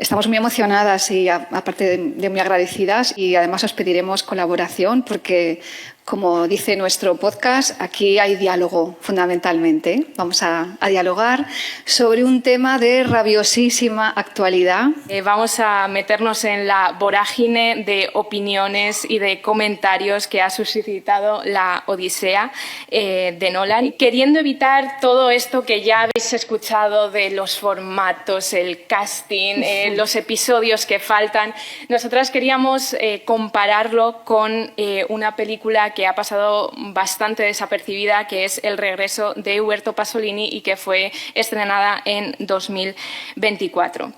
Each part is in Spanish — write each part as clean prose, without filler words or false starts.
Estamos muy emocionadas y aparte de muy agradecidas, y además os pediremos colaboración porque, como dice nuestro podcast, aquí hay diálogo fundamentalmente. Vamos a dialogar sobre un tema de rabiosísima actualidad. Vamos a meternos en la vorágine de opiniones y de comentarios que ha suscitado la Odisea de Nolan, queriendo evitar todo esto que ya habéis escuchado de los formatos, el casting, los episodios que faltan. Nosotras queríamos compararlo con una película que ha pasado bastante desapercibida, que es El regreso de Umberto Pasolini y que fue estrenada en 2024.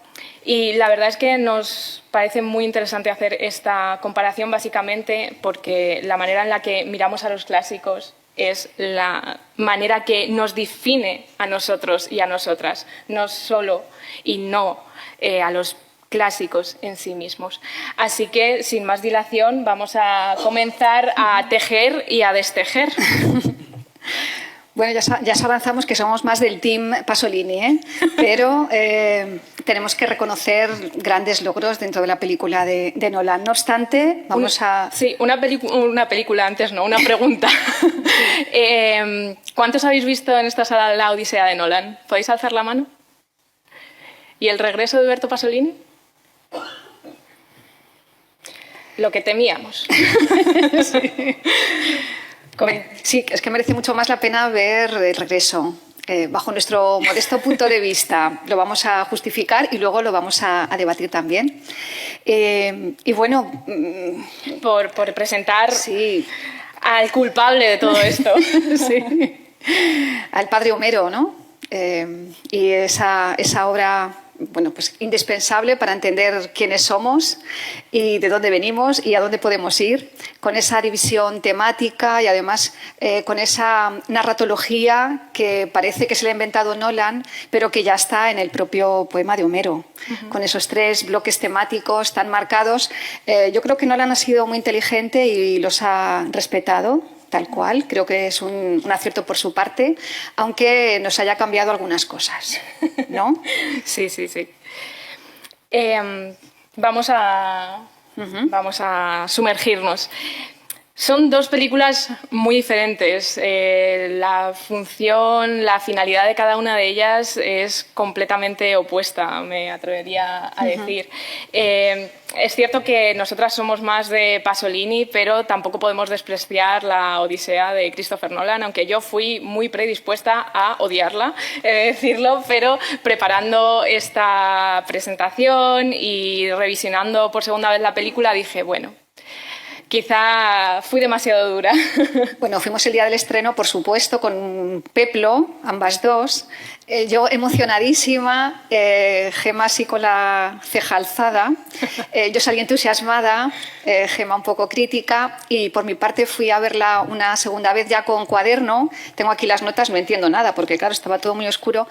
Y la verdad es que nos parece muy interesante hacer esta comparación básicamente porque la manera en la que miramos a los clásicos es la manera que nos define a nosotros y a nosotras, no solo y no a los clásicos en sí mismos. Así que, sin más dilación, vamos a comenzar a tejer y a destejer. Bueno, ya avanzamos que somos más del team Pasolini, ¿eh? Pero tenemos que reconocer grandes logros dentro de la película de Nolan. No obstante, vamos a... Sí, una película antes, no, una pregunta. ¿Cuántos habéis visto en esta sala La Odisea de Nolan? ¿Podéis alzar la mano? ¿Y El regreso de Umberto Pasolini? Lo que temíamos. Sí. Sí, es que merece mucho más la pena ver El regreso. Bajo nuestro modesto punto de vista lo vamos a justificar y luego lo vamos a debatir también. Y bueno... Por presentar sí, al culpable de todo esto. Sí. Al padre Homero, ¿no? Y esa obra... bueno, pues indispensable para entender quiénes somos y de dónde venimos y a dónde podemos ir, con esa división temática y además con esa narratología que parece que se le ha inventado Nolan, pero que ya está en el propio poema de Homero, con esos 3 bloques temáticos tan marcados. Yo creo que Nolan ha sido muy inteligente y los ha respetado tal cual. Creo que es un acierto por su parte, aunque nos haya cambiado algunas cosas, ¿no? Sí. Vamos a sumergirnos. Son 2 películas muy diferentes. La función, la finalidad de cada una de ellas es completamente opuesta, me atrevería a decir. Es cierto que nosotras somos más de Pasolini, pero tampoco podemos despreciar la Odisea de Christopher Nolan, aunque yo fui muy predispuesta a odiarla, he de decirlo, pero preparando esta presentación y revisionando por segunda vez la película dije, bueno, quizá fui demasiado dura. Bueno, fuimos el día del estreno, por supuesto, con Peplo, ambas dos. Yo emocionadísima, Gemma así con la ceja alzada. Yo salí entusiasmada, Gemma un poco crítica, y por mi parte fui a verla una segunda vez ya con cuaderno. Tengo aquí las notas, no entiendo nada porque claro, estaba todo muy oscuro.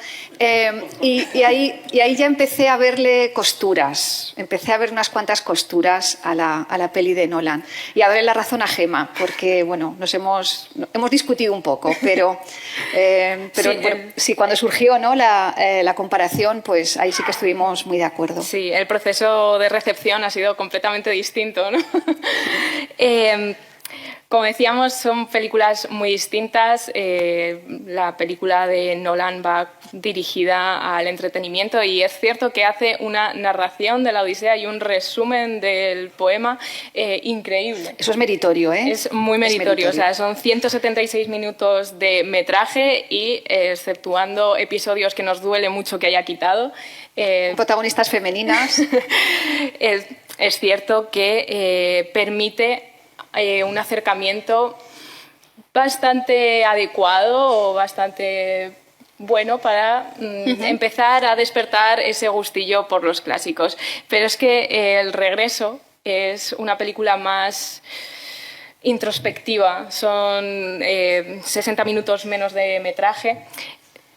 Y ahí ya empecé a verle costuras, empecé a ver unas cuantas costuras a la peli de Nolan. Y a darle la razón a Gemma, porque bueno, hemos discutido un poco, pero sí, bueno, sí, cuando surgió, ¿no?, la comparación, pues ahí sí que estuvimos muy de acuerdo. Sí, el proceso de recepción ha sido completamente distinto, ¿no? Como decíamos, son películas muy distintas. La película de Nolan va dirigida al entretenimiento y es cierto que hace una narración de la Odisea y un resumen del poema increíble. Eso es meritorio, ¿eh? Es muy meritorio. O sea, son 176 minutos de metraje y, exceptuando episodios que nos duele mucho que haya quitado... protagonistas femeninas. Es cierto que permite... un acercamiento bastante adecuado o bastante bueno para empezar a despertar ese gustillo por los clásicos. Pero es que El regreso es una película más introspectiva, son 60 minutos menos de metraje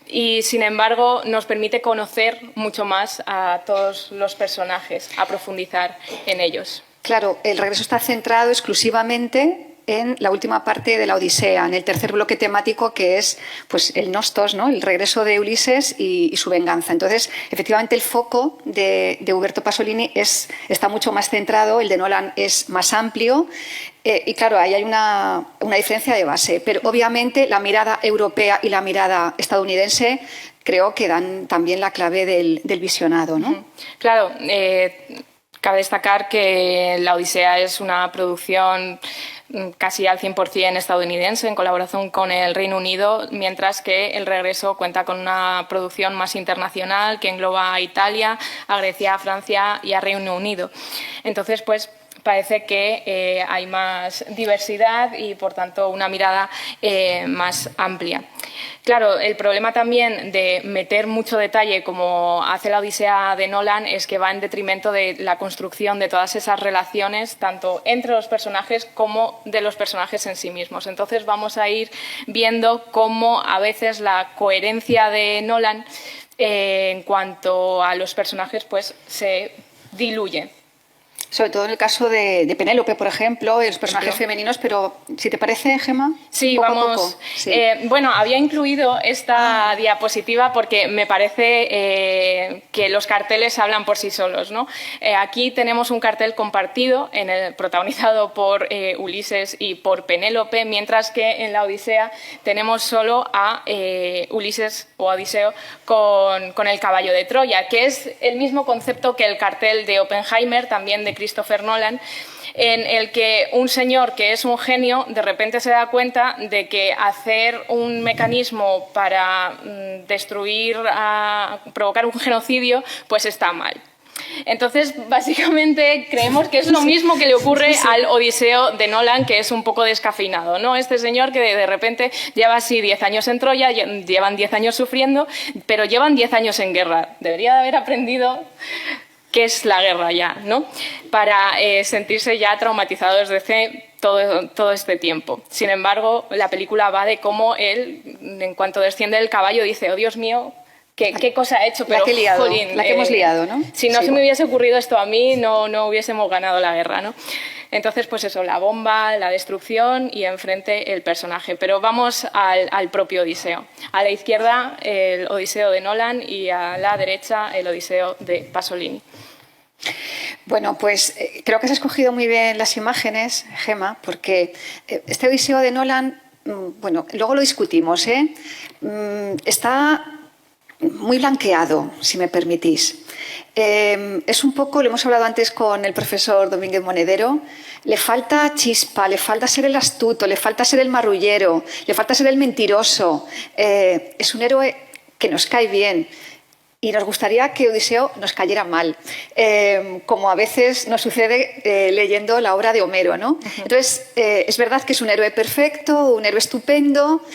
y, sin embargo, nos permite conocer mucho más a todos los personajes, a profundizar en ellos. Claro, El regreso está centrado exclusivamente en la última parte de la Odisea, en el tercer bloque temático, que es pues, el Nostos, ¿no? El regreso de Ulises y su venganza. Entonces, efectivamente, el foco de Uberto Pasolini está mucho más centrado, el de Nolan es más amplio. Y claro, ahí hay una diferencia de base, pero obviamente la mirada europea y la mirada estadounidense creo que dan también la clave del visionado, ¿no? Claro, cabe destacar que La Odisea es una producción casi al 100% estadounidense en colaboración con el Reino Unido, mientras que El Regreso cuenta con una producción más internacional que engloba a Italia, a Grecia, a Francia y a Reino Unido. Entonces, pues parece que hay más diversidad y, por tanto, una mirada más amplia. Claro, el problema también de meter mucho detalle, como hace La Odisea de Nolan, es que va en detrimento de la construcción de todas esas relaciones, tanto entre los personajes como de los personajes en sí mismos. Entonces vamos a ir viendo cómo a veces la coherencia de Nolan en cuanto a los personajes pues se diluye. Sobre todo en el caso de Penélope, por ejemplo, y los personajes femeninos, pero si te parece, Gemma, sí, poco vamos. A poco. Sí. Bueno, había incluido esta diapositiva porque me parece que los carteles hablan por sí solos, ¿no? Aquí tenemos un cartel compartido, protagonizado por Ulises y por Penélope, mientras que en la Odisea tenemos solo a Ulises o Odiseo con el caballo de Troya, que es el mismo concepto que el cartel de Oppenheimer, también de Christopher Nolan, en el que un señor que es un genio de repente se da cuenta de que hacer un mecanismo para provocar un genocidio, pues está mal. Entonces, básicamente, creemos que es lo mismo que le ocurre al Odiseo de Nolan, que es un poco descafeinado, ¿no? Este señor que de repente lleva así 10 años en Troya, llevan 10 años sufriendo, pero llevan 10 años en guerra. Debería de haber aprendido qué es la guerra ya, ¿no? Para sentirse ya traumatizados desde todo este tiempo. Sin embargo, la película va de cómo él, en cuanto desciende del caballo, dice, oh Dios mío, ¿qué cosa ha hecho? Pero, la que hemos liado, ¿no? Si no se me hubiese ocurrido esto a mí, no hubiésemos ganado la guerra, ¿no? Entonces, pues eso, la bomba, la destrucción y enfrente el personaje. Pero vamos al propio Odiseo. A la izquierda, el Odiseo de Nolan y a la derecha, el Odiseo de Pasolini. Bueno, pues creo que has escogido muy bien las imágenes, Gemma, porque este Odiseo de Nolan, bueno, luego lo discutimos, está muy blanqueado, si me permitís. Es un poco, lo hemos hablado antes con el profesor Domínguez Monedero, le falta chispa, le falta ser el astuto, le falta ser el marrullero, le falta ser el mentiroso. Es un héroe que nos cae bien. Y nos gustaría que Odiseo nos cayera mal, como a veces nos sucede leyendo la obra de Homero, ¿no? Entonces, es verdad que es un héroe perfecto, un héroe estupendo,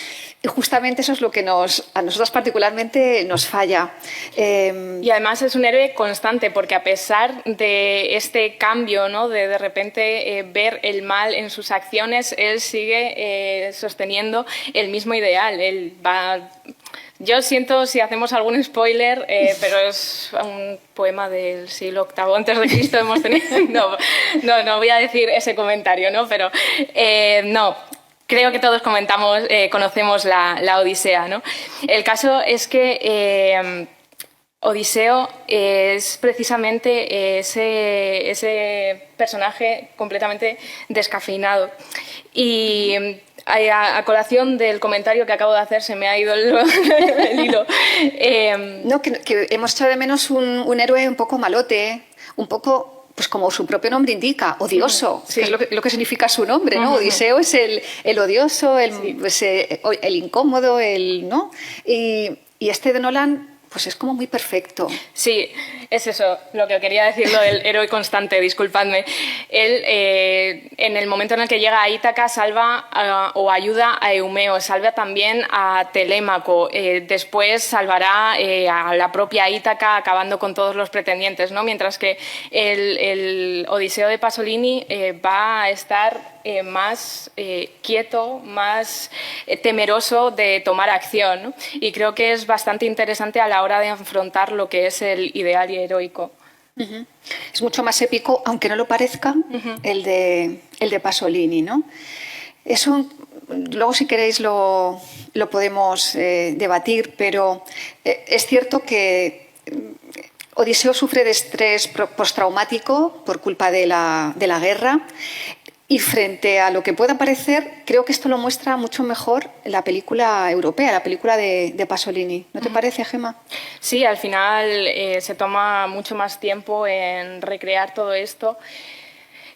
y justamente eso es lo que a nosotros particularmente nos falla. Y además es un héroe constante, porque a pesar de este cambio, ¿no? de repente ver el mal en sus acciones, él sigue sosteniendo el mismo ideal. Él va... Yo siento si hacemos algún spoiler, pero es un poema del siglo VIII antes de Cristo hemos tenido... No voy a decir ese comentario, ¿no? Pero no, creo que todos conocemos la Odisea, ¿no? El caso es que Odiseo es precisamente ese personaje completamente descafeinado. Y a colación del comentario que acabo de hacer, se me ha ido el hilo. No, que hemos echado de menos un héroe un poco malote, un poco, pues como su propio nombre indica, odioso, sí. Que es lo que significa su nombre, ¿no? Odiseo es el odioso, el incómodo, ¿no? Y este de Nolan, pues es como muy perfecto. Sí, es eso, lo que quería decir, lo del héroe constante, disculpadme. Él, en el momento en el que llega a Ítaca, salva o ayuda a Eumeo, salva también a Telémaco, después salvará a la propia Ítaca, acabando con todos los pretendientes, ¿no? Mientras que el Odiseo de Pasolini va a estar más quieto, más temeroso de tomar acción, ¿no? Y creo que es bastante interesante a la hora de afrontar lo que es el ideal y heroico. Es mucho más épico, aunque no lo parezca, el de Pasolini, ¿no? Eso, luego si queréis lo podemos debatir, pero es cierto que Odiseo sufre de estrés postraumático por culpa de la guerra. Y frente a lo que pueda parecer, creo que esto lo muestra mucho mejor la película europea, la película de Pasolini. ¿No te parece, Gemma? Sí, al final se toma mucho más tiempo en recrear todo esto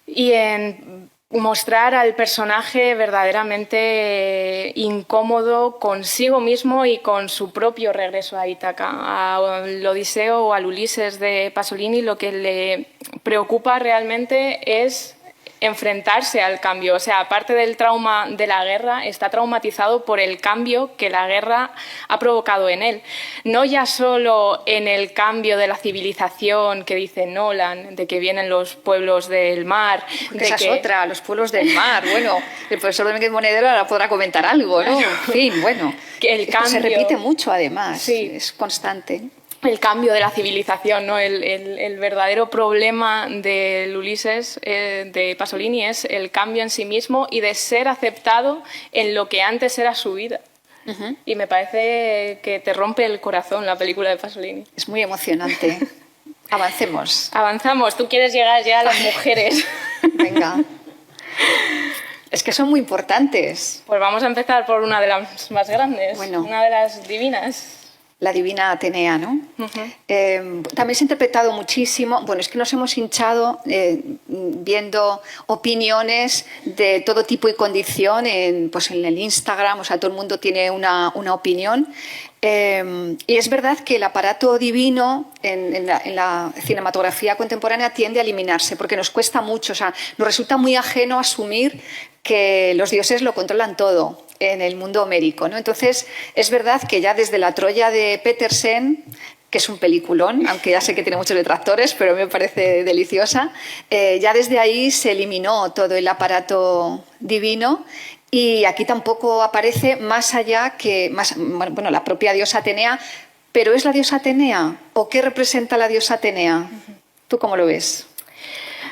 y en mostrar al personaje verdaderamente incómodo consigo mismo y con su propio regreso a Ítaca. Al Odiseo o al Ulises de Pasolini lo que le preocupa realmente es enfrentarse al cambio. O sea, aparte del trauma de la guerra, está traumatizado por el cambio que la guerra ha provocado en él. No ya solo en el cambio de la civilización que dice Nolan, de que vienen los pueblos del mar. Porque esa es otra, los pueblos del mar. Bueno, el profesor Domínguez Monedero ahora podrá comentar algo, ¿no? En fin, bueno. Que el cambio se repite mucho, además. Sí. Es constante. El cambio de la civilización, ¿no? El verdadero problema del Ulises de Pasolini es el cambio en sí mismo y de ser aceptado en lo que antes era su vida. Y me parece que te rompe el corazón la película de Pasolini. Es muy emocionante. Avancemos. Avanzamos. Tú quieres llegar ya a las mujeres. Venga. Es que son muy importantes. Pues vamos a empezar por una de las más grandes, bueno, una de las divinas. La divina Atenea, ¿no? También se ha interpretado muchísimo. Bueno, es que nos hemos hinchado viendo opiniones de todo tipo y condición pues en el Instagram. O sea, todo el mundo tiene una opinión. Y es verdad que el aparato divino en la cinematografía contemporánea tiende a eliminarse porque nos cuesta mucho. O sea, nos resulta muy ajeno asumir que los dioses lo controlan todo en el mundo homérico, ¿no? Entonces, es verdad que ya desde la Troya de Petersen, que es un peliculón, aunque ya sé que tiene muchos detractores, pero me parece deliciosa, ya desde ahí se eliminó todo el aparato divino. Y aquí tampoco aparece más allá que bueno, la propia diosa Atenea. ¿Pero es la diosa Atenea? ¿O qué representa la diosa Atenea? ¿Tú cómo lo ves?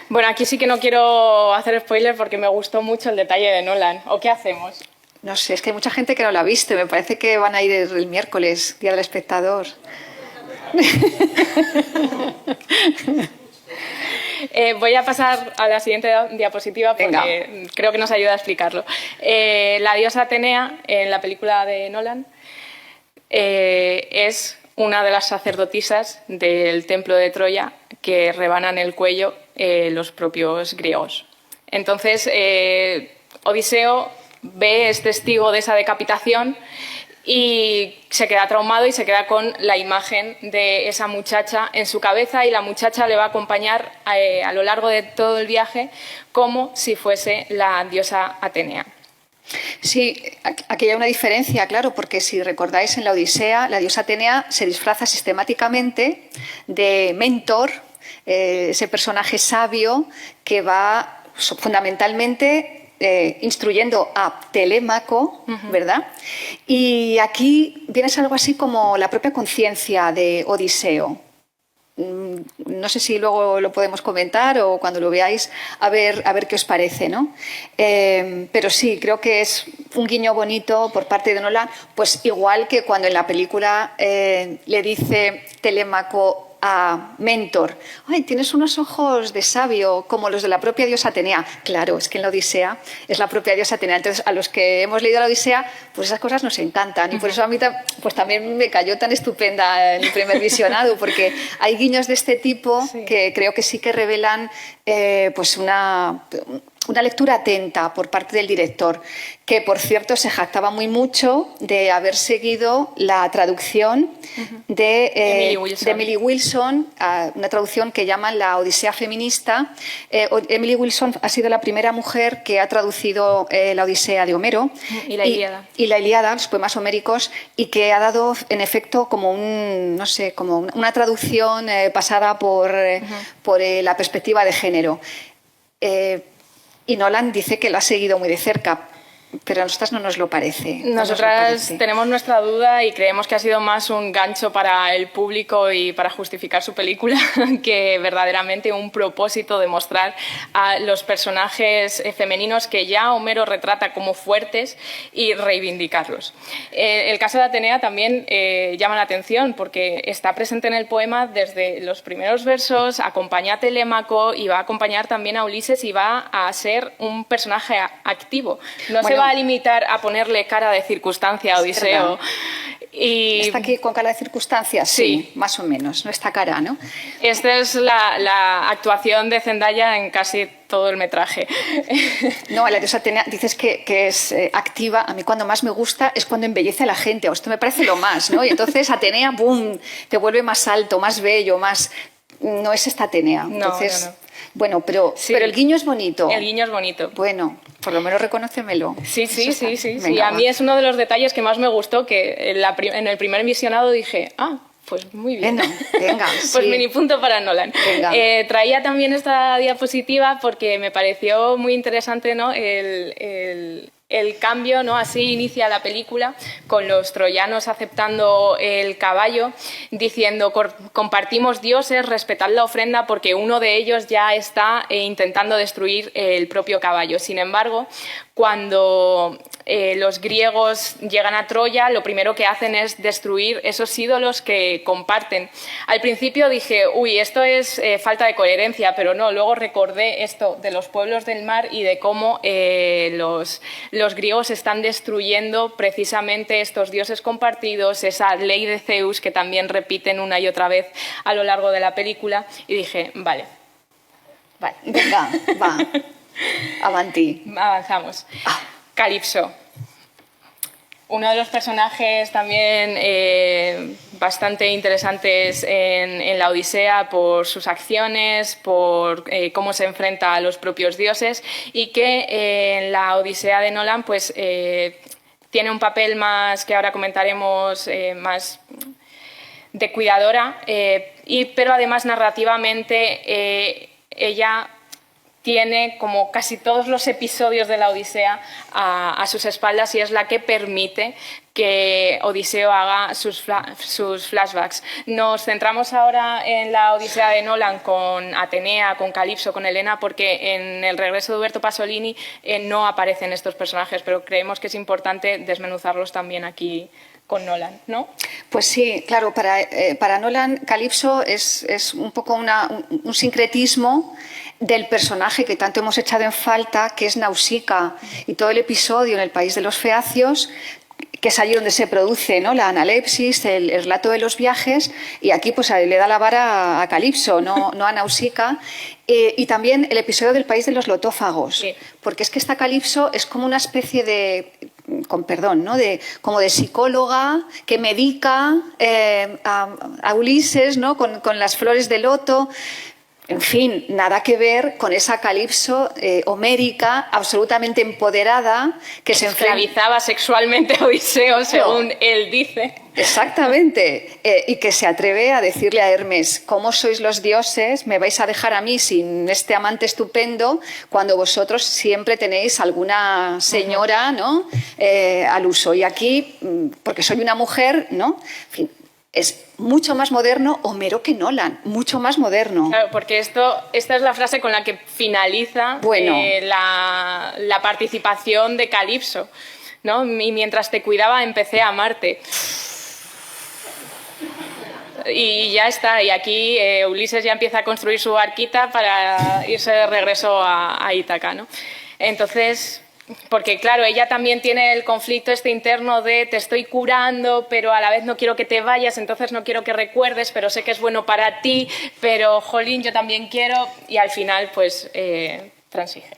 Bueno, aquí sí que no quiero hacer spoiler porque me gustó mucho el detalle de Nolan. ¿O qué hacemos? No sé, es que hay mucha gente que no la ha visto. Me parece que van a ir el miércoles, Día del Espectador. Voy a pasar a la siguiente diapositiva porque Venga. creo que nos ayuda a explicarlo. La diosa Atenea, en la película de Nolan, es una de las sacerdotisas del templo de Troya que rebanan el cuello los propios griegos. Entonces, Odiseo es testigo de esa decapitación y se queda traumado y se queda con la imagen de esa muchacha en su cabeza y la muchacha le va a acompañar a lo largo de todo el viaje como si fuese la diosa Atenea. Sí, aquí hay una diferencia, claro, porque si recordáis en la Odisea, la diosa Atenea se disfraza sistemáticamente de Mentor, ese personaje sabio que va fundamentalmente instruyendo a Telémaco, ¿verdad? Y aquí vienes algo así como la propia conciencia de Odiseo. No sé si luego lo podemos comentar o cuando lo veáis a ver qué os parece, ¿no? Pero sí, creo que es un guiño bonito por parte de Nolan, pues igual que cuando en la película le dice Telémaco a Mentor: ¡ay, tienes unos ojos de sabio como los de la propia diosa Atenea! Claro, es que en la Odisea es la propia diosa Atenea. Entonces, a los que hemos leído la Odisea, pues esas cosas nos encantan. Y por eso a mí pues también me cayó tan estupenda el primer visionado, porque hay guiños de este tipo que creo que sí que revelan pues una lectura atenta por parte del director, que por cierto se jactaba muy mucho de haber seguido la traducción de Emily Wilson, una traducción que llaman la Odisea feminista. Emily Wilson ha sido la primera mujer que ha traducido la Odisea de Homero y la Ilíada. Y la Ilíada, los poemas homéricos, y que ha dado en efecto como como una traducción pasada por la perspectiva de género. Y Nolan dice que lo ha seguido muy de cerca. pero a nosotras no nos lo parece. Nosotras tenemos nuestra duda y creemos que ha sido más un gancho para el público y para justificar su película que verdaderamente un propósito de mostrar a los personajes femeninos que ya Homero retrata como fuertes y reivindicarlos. El caso de Atenea también llama la atención porque está presente en el poema desde los primeros versos, acompaña a Telémaco y va a acompañar también a Ulises y va a ser un personaje activo. No se va a limitar a ponerle cara de circunstancia a Odiseo. ¿Está aquí con cara de circunstancias? Sí, más o menos, no está cara, ¿no? Esta es la actuación de Zendaya en casi todo el metraje. No, la diosa Atenea, dices que es activa. A mí cuando más me gusta es cuando embellece a la gente, o esto me parece lo más, ¿no? Y entonces Atenea, ¡boom!, te vuelve más alto, más bello, más... No es esta Atenea. Entonces, no. Bueno, pero el guiño es bonito. El guiño es bonito. Bueno, por lo menos reconócemelo. Sí. A mí es uno de los detalles que más me gustó, que en el primer visionado dije, pues muy bien. Bueno, venga, pues mini punto para Nolan. Traía también esta diapositiva porque me pareció muy interesante, ¿no? El cambio, ¿no? Así inicia la película, con los troyanos aceptando el caballo, diciendo compartimos dioses, respetad la ofrenda porque uno de ellos ya está intentando destruir el propio caballo. Sin embargo, cuando los griegos llegan a Troya, lo primero que hacen es destruir esos ídolos que comparten. Al principio dije, uy, esto es falta de coherencia, pero no, luego recordé esto de los pueblos del mar y de cómo los griegos están destruyendo precisamente estos dioses compartidos, esa ley de Zeus que también repiten una y otra vez a lo largo de la película, y dije, vale. Venga, va. Avanti. Avanzamos. Calipso. Uno de los personajes también bastante interesantes en la Odisea por sus acciones, por cómo se enfrenta a los propios dioses, y que en la Odisea de Nolan pues, tiene un papel más, que ahora comentaremos, más de cuidadora, pero además narrativamente ella tiene, como casi todos los episodios de la Odisea, a sus espaldas, y es la que permite que Odiseo haga sus flashbacks. Nos centramos ahora en la Odisea de Nolan con Atenea, con Calipso, con Helena, porque en El regreso de Uberto Pasolini no aparecen estos personajes, pero creemos que es importante desmenuzarlos también aquí con Nolan, ¿no? Pues sí, claro, para Nolan Calipso es un poco un sincretismo del personaje que tanto hemos echado en falta, que es Nausicaa, y todo el episodio en el país de los feacios, que es allí donde se produce, ¿no?, la analepsis, el relato de los viajes, y aquí pues le da la vara a Calipso, no a Nausicaa. Y también el episodio del país de los lotófagos, sí, porque es que esta Calipso es como una especie de, con perdón, ¿no?, como de psicóloga que medica a Ulises, ¿no?, con las flores de loto. En fin, nada que ver con esa Calipso homérica, absolutamente empoderada, que se esclavizaba sexualmente a Odiseo, según él dice. Exactamente, y que se atreve a decirle a Hermes, ¿cómo sois los dioses? ¿Me vais a dejar a mí sin este amante estupendo cuando vosotros siempre tenéis alguna señora, ¿no?, al uso? Y aquí, porque soy una mujer, ¿no? En fin, es mucho más moderno Homero que Nolan, mucho más moderno. Claro, porque esta es la frase con la que finaliza la participación de Calipso, ¿no? Y mientras te cuidaba empecé a amarte. Y ya está, y aquí Ulises ya empieza a construir su barquita para irse de regreso a Ítaca, ¿no? Entonces, porque claro, ella también tiene el conflicto interno de te estoy curando, pero a la vez no quiero que te vayas, entonces no quiero que recuerdes, pero sé que es bueno para ti, pero jolín, yo también quiero, y al final pues transige.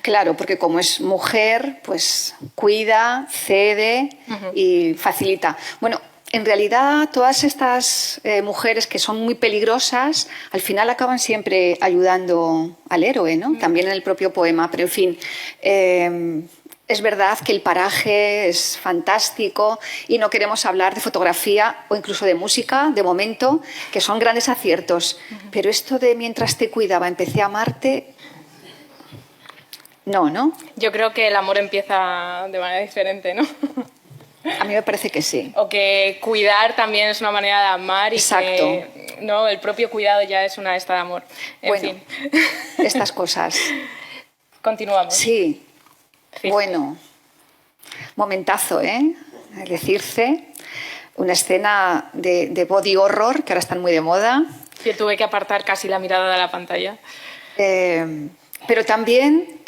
Claro, porque como es mujer, pues cuida, cede y facilita. Bueno, en realidad todas estas mujeres que son muy peligrosas al final acaban siempre ayudando al héroe, ¿no? También en el propio poema, pero en fin, es verdad que el paraje es fantástico y no queremos hablar de fotografía o incluso de música de momento, que son grandes aciertos, pero esto de mientras te cuidaba empecé a amarte, No, ¿no? Yo creo que el amor empieza de manera diferente, ¿no? A mí me parece que sí. O que cuidar también es una manera de amar y Exacto. que no, el propio cuidado ya es una esta de amor. En Bueno, fin. estas cosas. Continuamos. Sí. Sí. Bueno, momentazo, ¿eh? El de Circe, una escena de body horror, que ahora están muy de moda. Yo tuve que apartar casi la mirada de la pantalla. Pero también,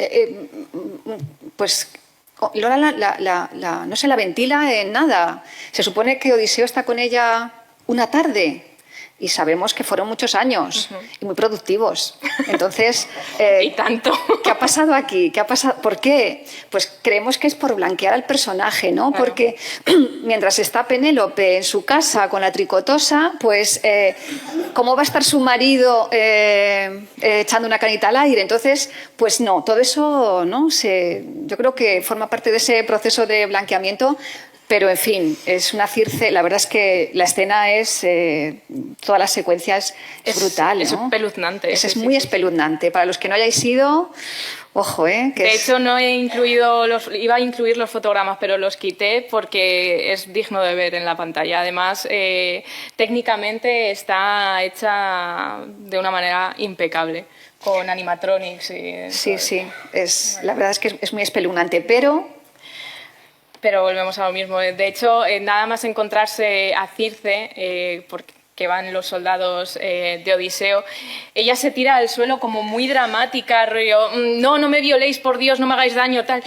pues, Lola no se la ventila en nada. Se supone que Odiseo está con ella una tarde y sabemos que fueron muchos años y muy productivos. Entonces, Y tanto. ¿qué ha pasado aquí? ¿Qué ha pasado? ¿Por qué? Pues creemos que es por blanquear al personaje, ¿no? Claro. Porque mientras está Penélope en su casa con la tricotosa, pues ¿cómo va a estar su marido echando una canita al aire? Entonces, pues no, todo eso, ¿no? Yo creo que forma parte de ese proceso de blanqueamiento. Pero, en fin, es una Circe. La verdad es que la escena es... toda la secuencia es brutal, ¿no? Es espeluznante. Es muy espeluznante. Para los que no hayáis ido, ojo, ¿eh? De hecho, no he incluido iba a incluir los fotogramas, pero los quité porque es digno de ver en la pantalla. Además, técnicamente está hecha de una manera impecable, con animatronics. Sí. La verdad es que es muy espeluznante, Pero volvemos a lo mismo. De hecho, nada más encontrarse a Circe, porque van los soldados de Odiseo, ella se tira al suelo como muy dramática, rollo, no me violéis, por Dios, no me hagáis daño, tal.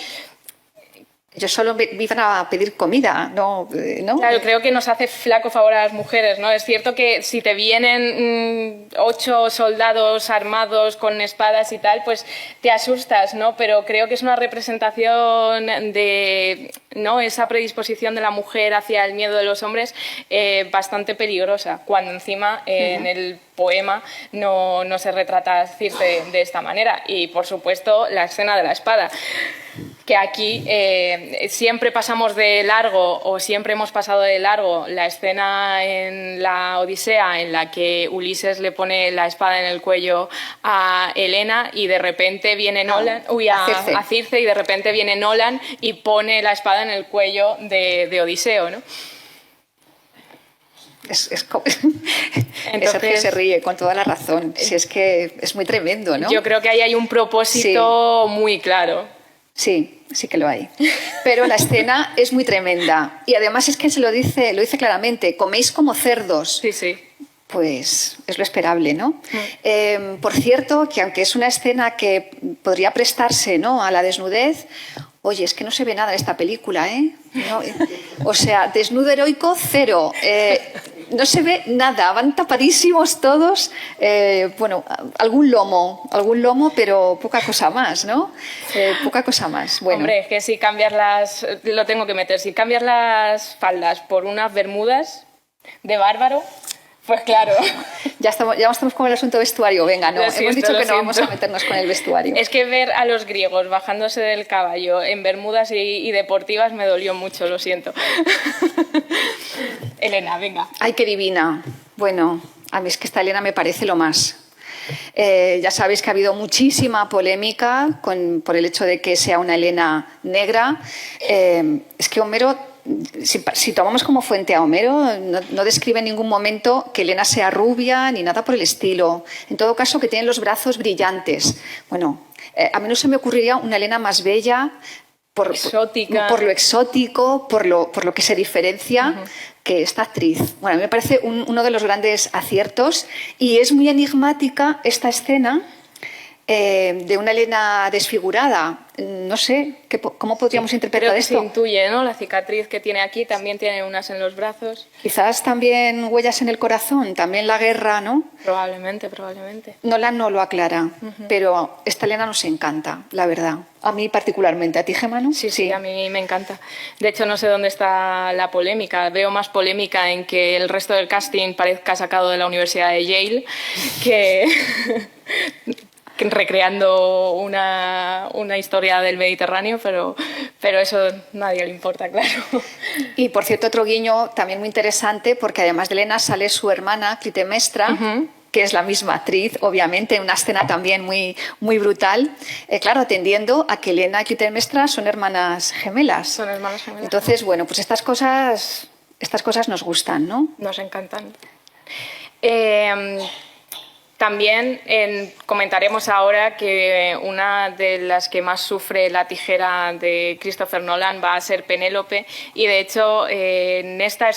ellos solo iban a pedir comida, ¿no? Claro, creo que nos hace flaco favor a las mujeres, ¿no? Es cierto que si te vienen 8 soldados armados con espadas y tal, pues te asustas, ¿no? Pero creo que es una representación de, ¿no?, esa predisposición de la mujer hacia el miedo de los hombres bastante peligrosa, cuando encima en el poema no se retrata a Circe de esta manera. Y, por supuesto, la escena de la espada, que aquí siempre pasamos de largo, o siempre hemos pasado de largo, la escena en la Odisea en la que Ulises le pone la espada en el cuello a Helena y de repente viene Nolan, a Circe, y de repente viene Nolan y pone la espada en el cuello de Odiseo, ¿no? Entonces, Sergio se ríe con toda la razón. Si es que es muy tremendo, ¿no? Yo creo que ahí hay un propósito muy claro. Sí que lo hay. Pero la escena es muy tremenda. Y además es que lo dice claramente, coméis como cerdos. Sí. Pues es lo esperable, ¿no? Por cierto, que aunque es una escena que podría prestarse, ¿no?, a la desnudez, oye, es que no se ve nada en esta película, ¿eh? No, o sea, desnudo heroico, cero. No se ve nada, van tapadísimos todos. Bueno, algún lomo, pero poca cosa más, ¿no? Poca cosa más. Bueno. Hombre, es que si cambias lo tengo que meter, si cambias las faldas por unas bermudas de bárbaro, pues claro. Ya estamos con el asunto vestuario. Venga, no, hemos dicho que no vamos a meternos con el vestuario. Es que ver a los griegos bajándose del caballo en bermudas y deportivas me dolió mucho, lo siento. Helena, venga. Ay, qué divina. Bueno, a mí es que esta Helena me parece lo más. Ya sabéis que ha habido muchísima polémica por el hecho de que sea una Helena negra. Es que Homero, si tomamos como fuente a Homero, no describe en ningún momento que Helena sea rubia ni nada por el estilo. En todo caso, que tiene los brazos brillantes. Bueno, a mí no se me ocurriría una Helena más bella por lo exótico, por lo que se diferencia que esta actriz. Bueno, a mí me parece uno de los grandes aciertos, y es muy enigmática esta escena de una Helena desfigurada. No sé, ¿cómo podríamos interpretar creo que esto? se intuye, ¿no? La cicatriz que tiene aquí, también tiene unas en los brazos. Quizás también huellas en el corazón, también la guerra, ¿no? Probablemente. Nolan no lo aclara, pero esta Helena nos encanta, la verdad. A mí particularmente. ¿A ti, Gemma, no? Sí, a mí me encanta. De hecho, no sé dónde está la polémica. Veo más polémica en que el resto del casting parezca sacado de la Universidad de Yale que recreando una historia del Mediterráneo, pero eso a nadie le importa, claro. Y, por cierto, otro guiño también muy interesante, porque además de Helena sale su hermana, Clitemnestra, que es la misma actriz, obviamente, en una escena también muy, muy brutal, claro, atendiendo a que Elena y Clitemnestra son hermanas gemelas. Son hermanas gemelas. Entonces, bueno, pues estas cosas nos gustan, ¿no? Nos encantan. También comentaremos ahora que una de las que más sufre la tijera de Christopher Nolan va a ser Penélope, y de hecho en esta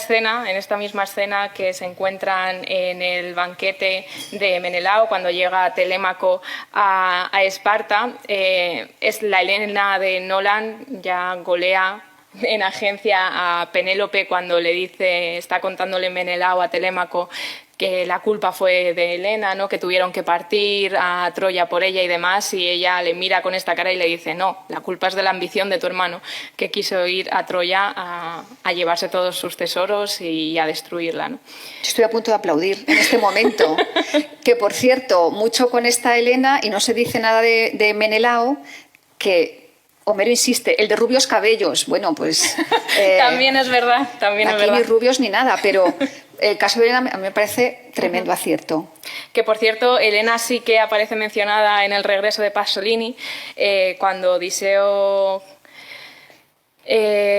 misma escena que se encuentran en el banquete de Menelao cuando llega Telémaco a Esparta, es la Helena de Nolan ya golea en agencia a Penélope cuando le dice, está contándole Menelao a Telémaco que la culpa fue de Helena, ¿no? Que tuvieron que partir a Troya por ella y demás, y ella le mira con esta cara y le dice, no, la culpa es de la ambición de tu hermano, que quiso ir a Troya a llevarse todos sus tesoros y a destruirla, ¿no? Estoy a punto de aplaudir en este momento, que por cierto, mucho con esta Helena, y no se dice nada de Menelao, que Homero insiste, el de rubios cabellos, bueno, pues... también es verdad, también es verdad. Aquí ni rubios ni nada, pero el caso de Helena a mí me parece tremendo acierto. Que, por cierto, Helena sí que aparece mencionada en el regreso de Pasolini, cuando Odiseo...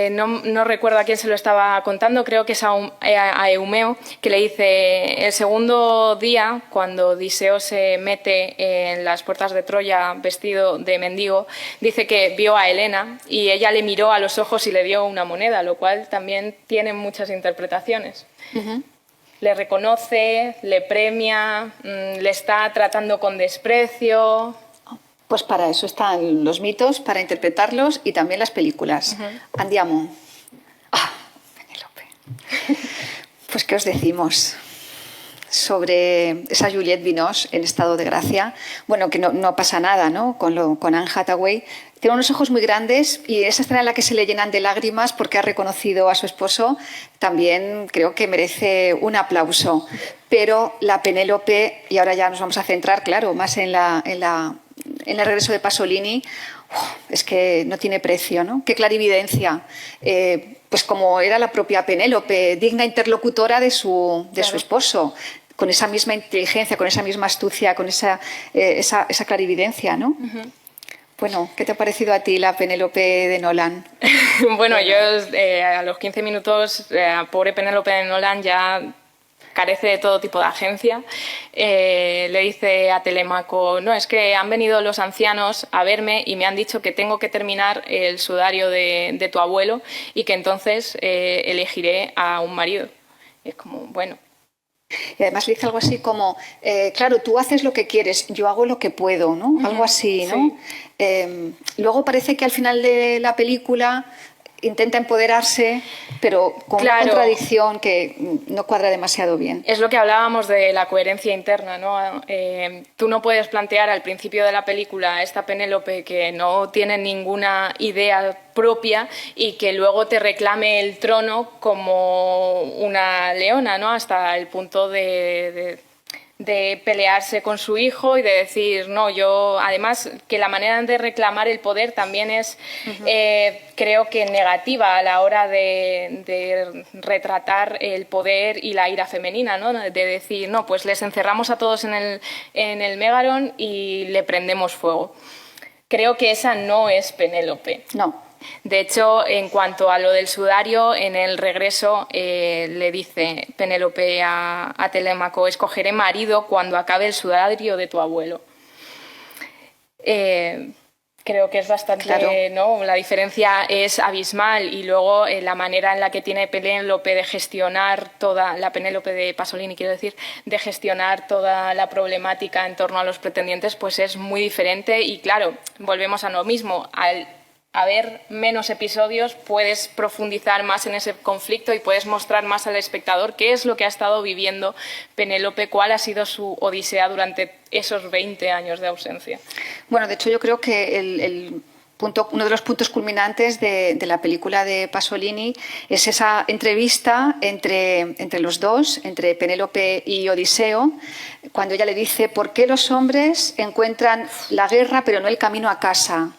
no recuerdo a quién se lo estaba contando, creo que es a Eumeo, que le dice, el segundo día, cuando Odiseo se mete en las puertas de Troya vestido de mendigo, dice que vio a Helena y ella le miró a los ojos y le dio una moneda, lo cual también tiene muchas interpretaciones. Le reconoce, le premia, le está tratando con desprecio. Pues para eso están los mitos, para interpretarlos, y también las películas. Andiamo. Ah, Penélope. Pues, ¿qué os decimos sobre esa Juliette Binoche en estado de gracia? Bueno, que no pasa nada, ¿no? Con Anne Hathaway. Tiene unos ojos muy grandes, y esa escena en la que se le llenan de lágrimas porque ha reconocido a su esposo también creo que merece un aplauso. Pero la Penélope, y ahora ya nos vamos a centrar, claro, más en el regreso de Pasolini, es que no tiene precio, ¿no? Qué clarividencia. Pues como era la propia Penélope, digna interlocutora de su esposo, con esa misma inteligencia, con esa misma astucia, con esa clarividencia, ¿no? Bueno, ¿qué te ha parecido a ti la Penélope de Nolan? Bueno, yo a los 15 minutos, pobre Penélope de Nolan ya carece de todo tipo de agencia. Le dice a Telémaco, no, es que han venido los ancianos a verme y me han dicho que tengo que terminar el sudario de tu abuelo y que entonces elegiré a un marido. Y es como, bueno. Y además le dice algo así como, claro, tú haces lo que quieres, yo hago lo que puedo, ¿no? Algo así, ¿no? Sí. Luego parece que al final de la película intenta empoderarse, pero con una contradicción que no cuadra demasiado bien. Es lo que hablábamos de la coherencia interna, ¿no? Tú no puedes plantear al principio de la película a esta Penélope que no tiene ninguna idea propia y que luego te reclame el trono como una leona, ¿no? Hasta el punto de pelearse con su hijo y de decir, no, yo... Además, que la manera de reclamar el poder también es, creo que negativa a la hora de retratar el poder y la ira femenina, ¿no? De decir, no, pues les encerramos a todos en el Mégaron y le prendemos fuego. Creo que esa no es Penélope. No. De hecho, en cuanto a lo del sudario, en el regreso le dice Penélope a Telémaco, escogeré marido cuando acabe el sudario de tu abuelo. Creo que es bastante, claro, ¿no? La diferencia es abismal, y luego la manera en la que tiene Penélope de gestionar toda, la Penélope de Pasolini, quiero decir, de gestionar toda la problemática en torno a los pretendientes, pues es muy diferente. Y claro, volvemos a lo mismo, al haber menos episodios puedes profundizar más en ese conflicto y puedes mostrar más al espectador qué es lo que ha estado viviendo Penélope, cuál ha sido su odisea durante esos 20 años de ausencia. Bueno, de hecho yo creo que uno de los puntos culminantes de la película de Pasolini es esa entrevista entre los dos, entre Penélope y Odiseo, cuando ella le dice ¿por qué los hombres encuentran la guerra pero no el camino a casa?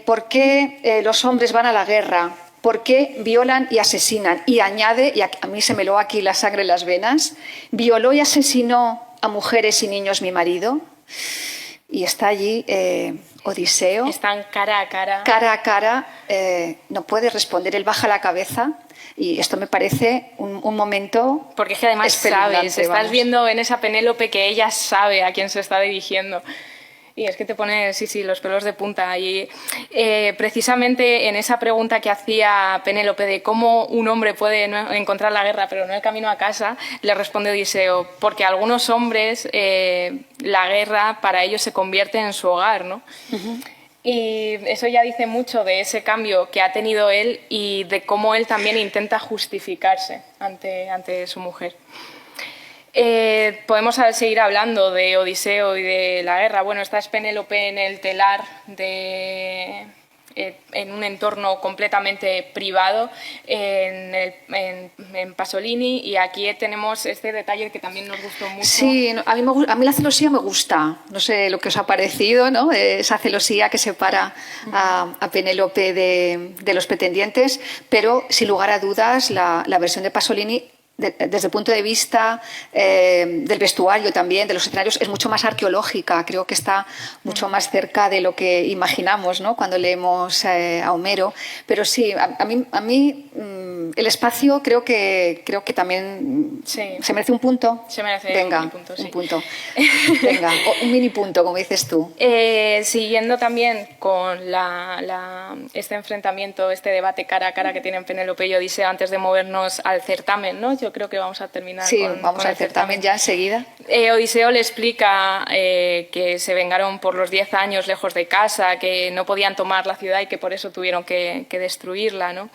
¿Por qué los hombres van a la guerra? ¿Por qué violan y asesinan? Y añade, y a mí se me heló aquí la sangre en las venas, violó y asesinó a mujeres y niños mi marido. Y está allí Odiseo. Están cara a cara. Cara a cara, no puede responder, él baja la cabeza y esto me parece un momento. Porque es que además sabes, estás viendo en esa Penélope que ella sabe a quién se está dirigiendo. Y es que te pone, sí, los pelos de punta. Y precisamente en esa pregunta que hacía Penélope de cómo un hombre puede encontrar la guerra pero no el camino a casa, le responde Odiseo, porque algunos hombres la guerra para ellos se convierte en su hogar, ¿no? Uh-huh. Y eso ya dice mucho de ese cambio que ha tenido él y de cómo él también intenta justificarse ante su mujer. Podemos seguir hablando de Odiseo y de la guerra. Bueno, esta es Penélope en el telar en un entorno completamente privado en Pasolini, y aquí tenemos este detalle que también nos gustó mucho. Sí, a mí la celosía me gusta, no sé lo que os ha parecido, ¿no? Esa celosía que separa a Penélope de los pretendientes, pero sin lugar a dudas la versión de Pasolini, desde el punto de vista del vestuario también, de los escenarios, es mucho más arqueológica. Creo que está mucho más cerca de lo que imaginamos, ¿no? Cuando leemos a Homero. Pero sí, a mí el espacio creo que también se merece un punto. Se merece un punto, sí. Un punto. Venga, un mini punto, como dices tú. Siguiendo también con este enfrentamiento, este debate cara a cara que tienen Penélope y Odiseo antes de movernos al certamen, ¿no? Yo creo que vamos a terminar vamos al certamen ya enseguida. Odiseo le explica que se vengaron por los 10 años lejos de casa, que no podían tomar la ciudad y que por eso tuvieron que destruirla, ¿no?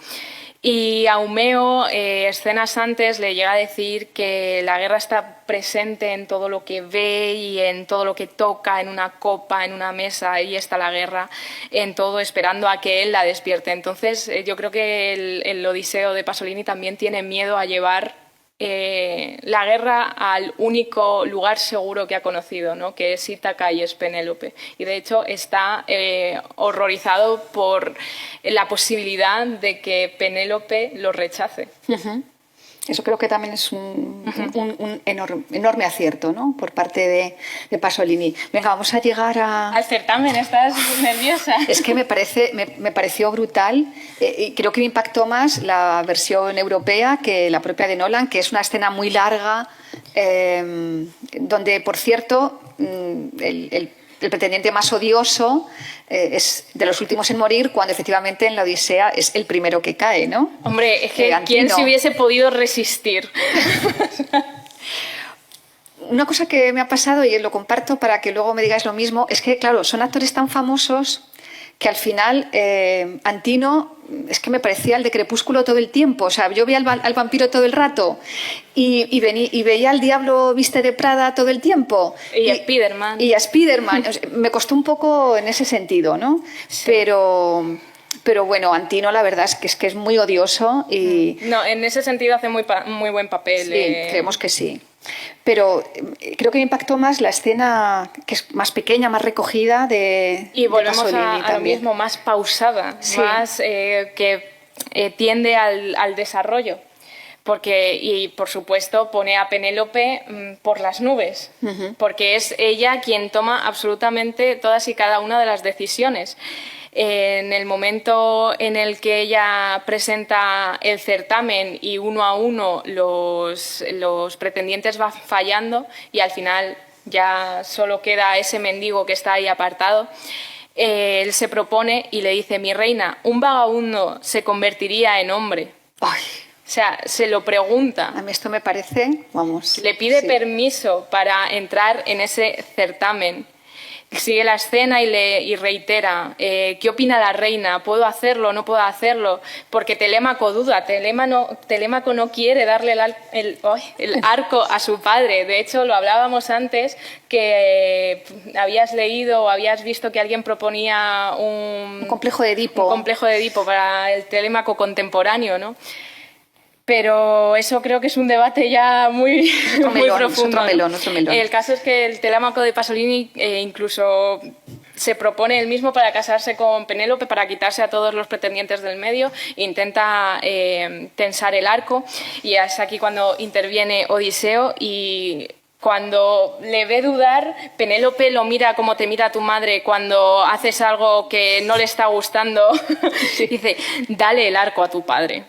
Y a Eumeo, escenas antes, le llega a decir que la guerra está presente en todo lo que ve y en todo lo que toca, en una copa, en una mesa. Ahí está la guerra, en todo, esperando a que él la despierte. Entonces, yo creo que el Odiseo de Pasolini también tiene miedo a llevar la guerra al único lugar seguro que ha conocido, ¿no? Que es Ítaca y es Penélope. Y de hecho está horrorizado por la posibilidad de que Penélope lo rechace. Uh-huh. Eso creo que también es un enorme acierto, ¿no? Por parte de Pasolini. Venga, vamos a llegar al certamen. ¿Estás nerviosa? Es que me pareció brutal y creo que me impactó más la versión europea que la propia de Nolan, que es una escena muy larga, donde, por cierto, el pretendiente más odioso es de los últimos en morir, cuando efectivamente en la Odisea es el primero que cae, ¿no? Hombre, es que ¿quién se hubiese podido resistir? Una cosa que me ha pasado, y lo comparto para que luego me digáis lo mismo, es que, claro, son actores tan famosos que al final Antino es que me parecía el de Crepúsculo todo el tiempo. O sea, yo veía al vampiro todo el rato y veía al diablo viste de Prada todo el tiempo. Y a Spiderman. Y a Spiderman. Me costó un poco en ese sentido, ¿no? Sí. Pero bueno, Antino la verdad es que es muy odioso y... No, en ese sentido hace muy buen papel. Sí, creemos que sí. Pero creo que me impactó más la escena que es más pequeña, más recogida y volvemos a lo mismo, más pausada, sí. Más que tiende al desarrollo. Y por supuesto pone a Penélope por las nubes, uh-huh. Porque es ella quien toma absolutamente todas y cada una de las decisiones. En el momento en el que ella presenta el certamen y uno a uno los pretendientes van fallando y al final ya solo queda ese mendigo que está ahí apartado, él se propone y le dice: mi reina, ¿un vagabundo se convertiría en hombre? Ay. O sea, se lo pregunta. A mí esto me parece, vamos... Le pide permiso para entrar en ese certamen. Sigue la escena y reitera: ¿qué opina la reina? ¿Puedo hacerlo? ¿No puedo hacerlo? Porque Telémaco duda. Telémaco no quiere darle el arco a su padre. De hecho, lo hablábamos antes, que habías leído o habías visto que alguien proponía un complejo de Edipo. Un complejo de Edipo para el Telémaco contemporáneo, ¿no? Pero eso creo que es un debate ya muy profundo. Otro melón. El caso es que el Telémaco de Pasolini incluso se propone él mismo para casarse con Penélope, para quitarse a todos los pretendientes del medio, intenta tensar el arco, y es aquí cuando interviene Odiseo y cuando le ve dudar, Penélope lo mira como te mira tu madre cuando haces algo que no le está gustando. Sí. Dice, dale el arco a tu padre.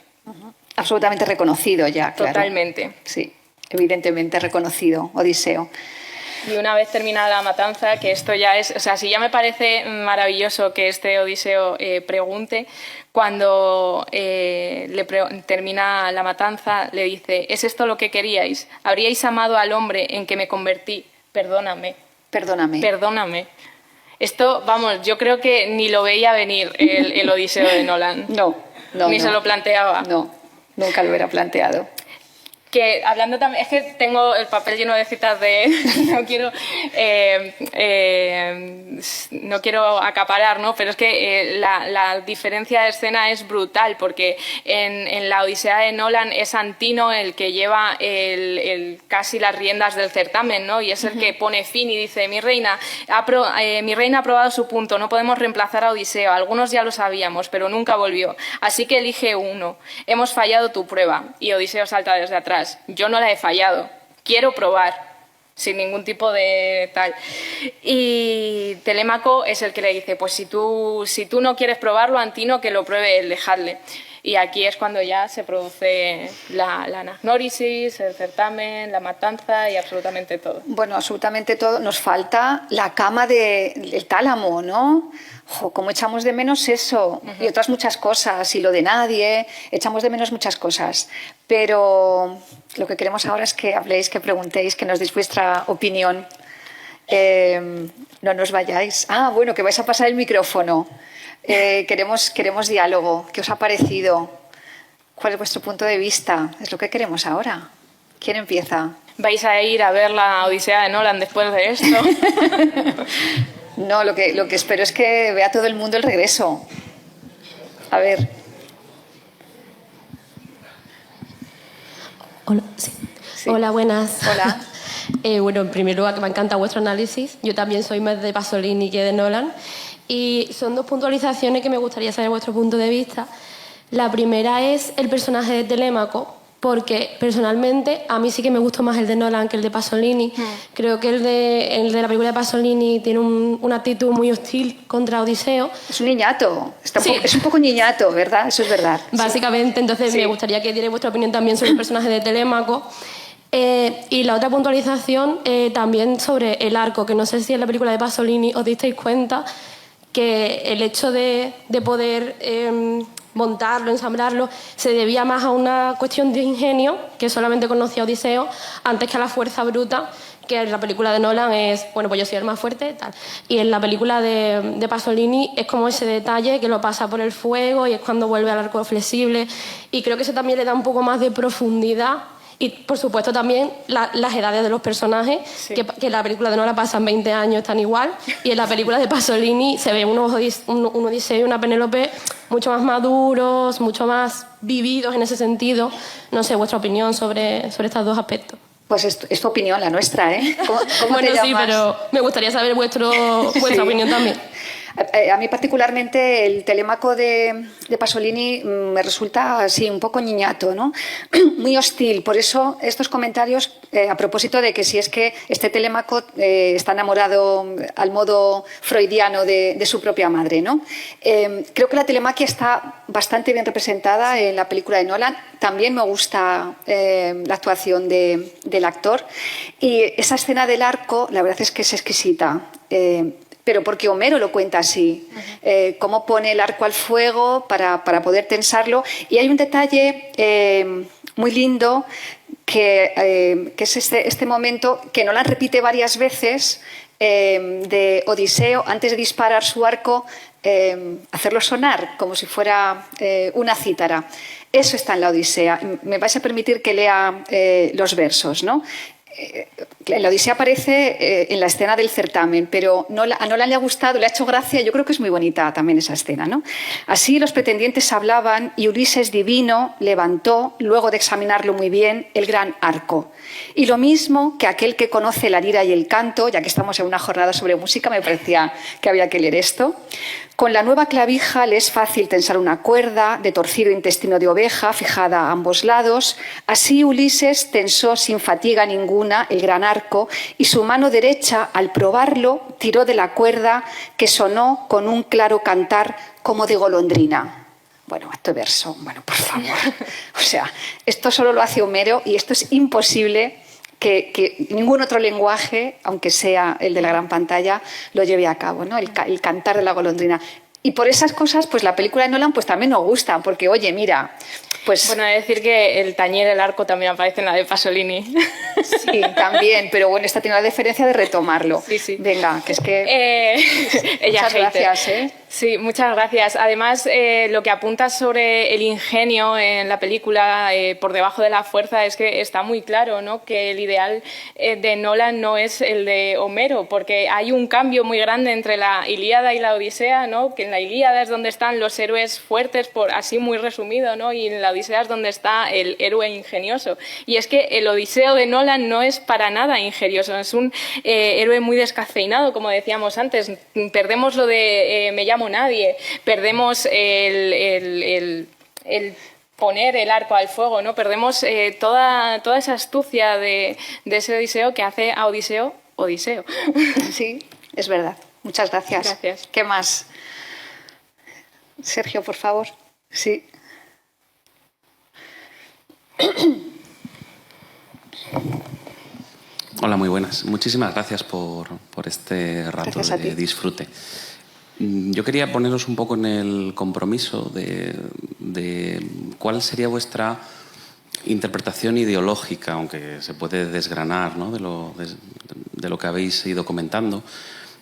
Absolutamente reconocido ya, claro. Totalmente. Sí, evidentemente reconocido, Odiseo. Y una vez terminada la matanza, que esto ya es... O sea, si ya me parece maravilloso que este Odiseo pregunte, cuando termina la matanza, le dice, ¿es esto lo que queríais? ¿Habríais amado al hombre en que me convertí? Perdóname. Perdóname. Perdóname. Esto, vamos, yo creo que ni lo veía venir el Odiseo de Nolan. No. Ni se lo planteaba. No, nunca lo hubiera planteado. Que hablando también, es que tengo el papel lleno de citas de no quiero acaparar, ¿no? Pero es que la diferencia de escena es brutal, porque en la Odisea de Nolan es Antino el que lleva casi las riendas del certamen, ¿no? Y es el que pone fin y dice, mi reina ha aprobado su punto, no podemos reemplazar a Odiseo, algunos ya lo sabíamos, pero nunca volvió, así que elige uno, hemos fallado tu prueba. Y Odiseo salta desde atrás. Yo no la he fallado, quiero probar, sin ningún tipo de tal. Y Telémaco es el que le dice, pues si tú no quieres probarlo, Antino, que lo pruebe él, dejadle. Y aquí es cuando ya se produce la anagnórisis, el certamen, la matanza y absolutamente todo. Bueno, absolutamente todo. Nos falta la cama del tálamo, ¿no? Jo, cómo echamos de menos eso y otras muchas cosas, y lo de nadie, echamos de menos muchas cosas. Pero lo que queremos ahora es que habléis, que preguntéis, que nos deis vuestra opinión. No nos vayáis. Ah, bueno, que vais a pasar el micrófono. Queremos diálogo. ¿Qué os ha parecido? ¿Cuál es vuestro punto de vista? Es lo que queremos ahora. ¿Quién empieza? ¿Vais a ir a ver la Odisea de Nolan después de esto? No, lo que espero es que vea todo el mundo el regreso. A ver. Hola, sí. Sí. Hola, buenas. Hola. Bueno, en primer lugar, que me encanta vuestro análisis. Yo también soy más de Pasolini que de Nolan. Y son dos puntualizaciones que me gustaría saber vuestro punto de vista. La primera es el personaje de Telémaco, porque personalmente a mí sí que me gustó más el de Nolan que el de Pasolini. Creo que el de la película de Pasolini tiene una actitud muy hostil contra Odiseo. Es un niñato, es un poco niñato, ¿verdad? Eso es verdad. Básicamente, entonces me gustaría que dierais vuestra opinión también sobre el personaje de Telémaco. Y la otra puntualización también sobre el arco, que no sé si en la película de Pasolini os disteis cuenta que el hecho de poder montarlo, ensamblarlo, se debía más a una cuestión de ingenio, que solamente conocía Odiseo, antes que a la fuerza bruta, que en la película de Nolan es, bueno, pues yo soy el más fuerte, tal. Y en la película de Pasolini es como ese detalle que lo pasa por el fuego y es cuando vuelve al arco flexible. Y creo que eso también le da un poco más de profundidad. Y, por supuesto, también las edades de los personajes, sí. que en la película de Nolan pasan 20 años, están igual, y en la película de Pasolini se ve un Odiseo y una Penélope mucho más maduros, mucho más vividos en ese sentido. No sé, vuestra opinión sobre estos dos aspectos. Pues es tu opinión, la nuestra, ¿eh? ¿Cómo bueno, te llamas? Sí, pero me gustaría saber vuestra opinión también. A mí particularmente el Telémaco de Pasolini me resulta así un poco niñato, ¿no? Muy hostil. Por eso estos comentarios a propósito de que si es que este Telémaco está enamorado al modo freudiano de su propia madre, ¿no? Creo que la telemaquia está bastante bien representada en la película de Nolan. También me gusta la actuación del actor. Y esa escena del arco, la verdad es que es exquisita. Pero porque Homero lo cuenta así, cómo pone el arco al fuego para poder tensarlo. Y hay un detalle muy lindo que es este momento que Nolan repite varias veces de Odiseo, antes de disparar su arco, hacerlo sonar como si fuera una cítara. Eso está en la Odisea. Me vais a permitir que lea los versos, ¿no? La Odisea aparece en la escena del certamen, pero a Nolan le ha gustado, le ha hecho gracia. Yo creo que es muy bonita también esa escena, ¿no? Así los pretendientes hablaban y Ulises divino levantó, luego de examinarlo muy bien, el gran arco. Y lo mismo que aquel que conoce la lira y el canto, ya que estamos en una jornada sobre música, me parecía que había que leer esto. Con la nueva clavija le es fácil tensar una cuerda de torcido intestino de oveja fijada a ambos lados. Así Ulises tensó sin fatiga ninguna tribuna, el gran arco, y su mano derecha, al probarlo, tiró de la cuerda que sonó con un claro cantar como de golondrina. Bueno, acto verso, bueno, por favor. O sea, esto solo lo hace Homero y esto es imposible que ningún otro lenguaje, aunque sea el de la gran pantalla, lo lleve a cabo, ¿no? El cantar de la golondrina. Y por esas cosas, pues la película de Nolan pues también nos gusta, porque, oye, mira, pues... Bueno, he de decir que el tañer, el arco también aparece en la de Pasolini. Sí, también, pero bueno, esta tiene la deferencia de retomarlo. Sí, sí. Venga, que es que... Ella muchas gracias, ¿eh? Sí, muchas gracias. Además, lo que apuntas sobre el ingenio en la película, por debajo de la fuerza, es que está muy claro, ¿no?, que el ideal de Nolan no es el de Homero, porque hay un cambio muy grande entre la Ilíada y la Odisea, ¿no?, que en la Ilíada es donde están los héroes fuertes, por así muy resumido, ¿no?, y en la Odisea es donde está el héroe ingenioso. Y es que el Odiseo de Nolan no es para nada ingenioso, es un héroe muy descafeinado, como decíamos antes. Perdemos lo de me llamo nadie, perdemos el poner el arco al fuego, ¿no? Perdemos toda esa astucia de ese Odiseo que hace a Odiseo Odiseo. Sí, es verdad. Muchas gracias. Gracias. ¿Qué más? Sergio, por favor. Sí. Hola, muy buenas. Muchísimas gracias por este rato de disfrute. Yo quería poneros un poco en el compromiso de cuál sería vuestra interpretación ideológica, aunque se puede desgranar, ¿no?, de lo que habéis ido comentando,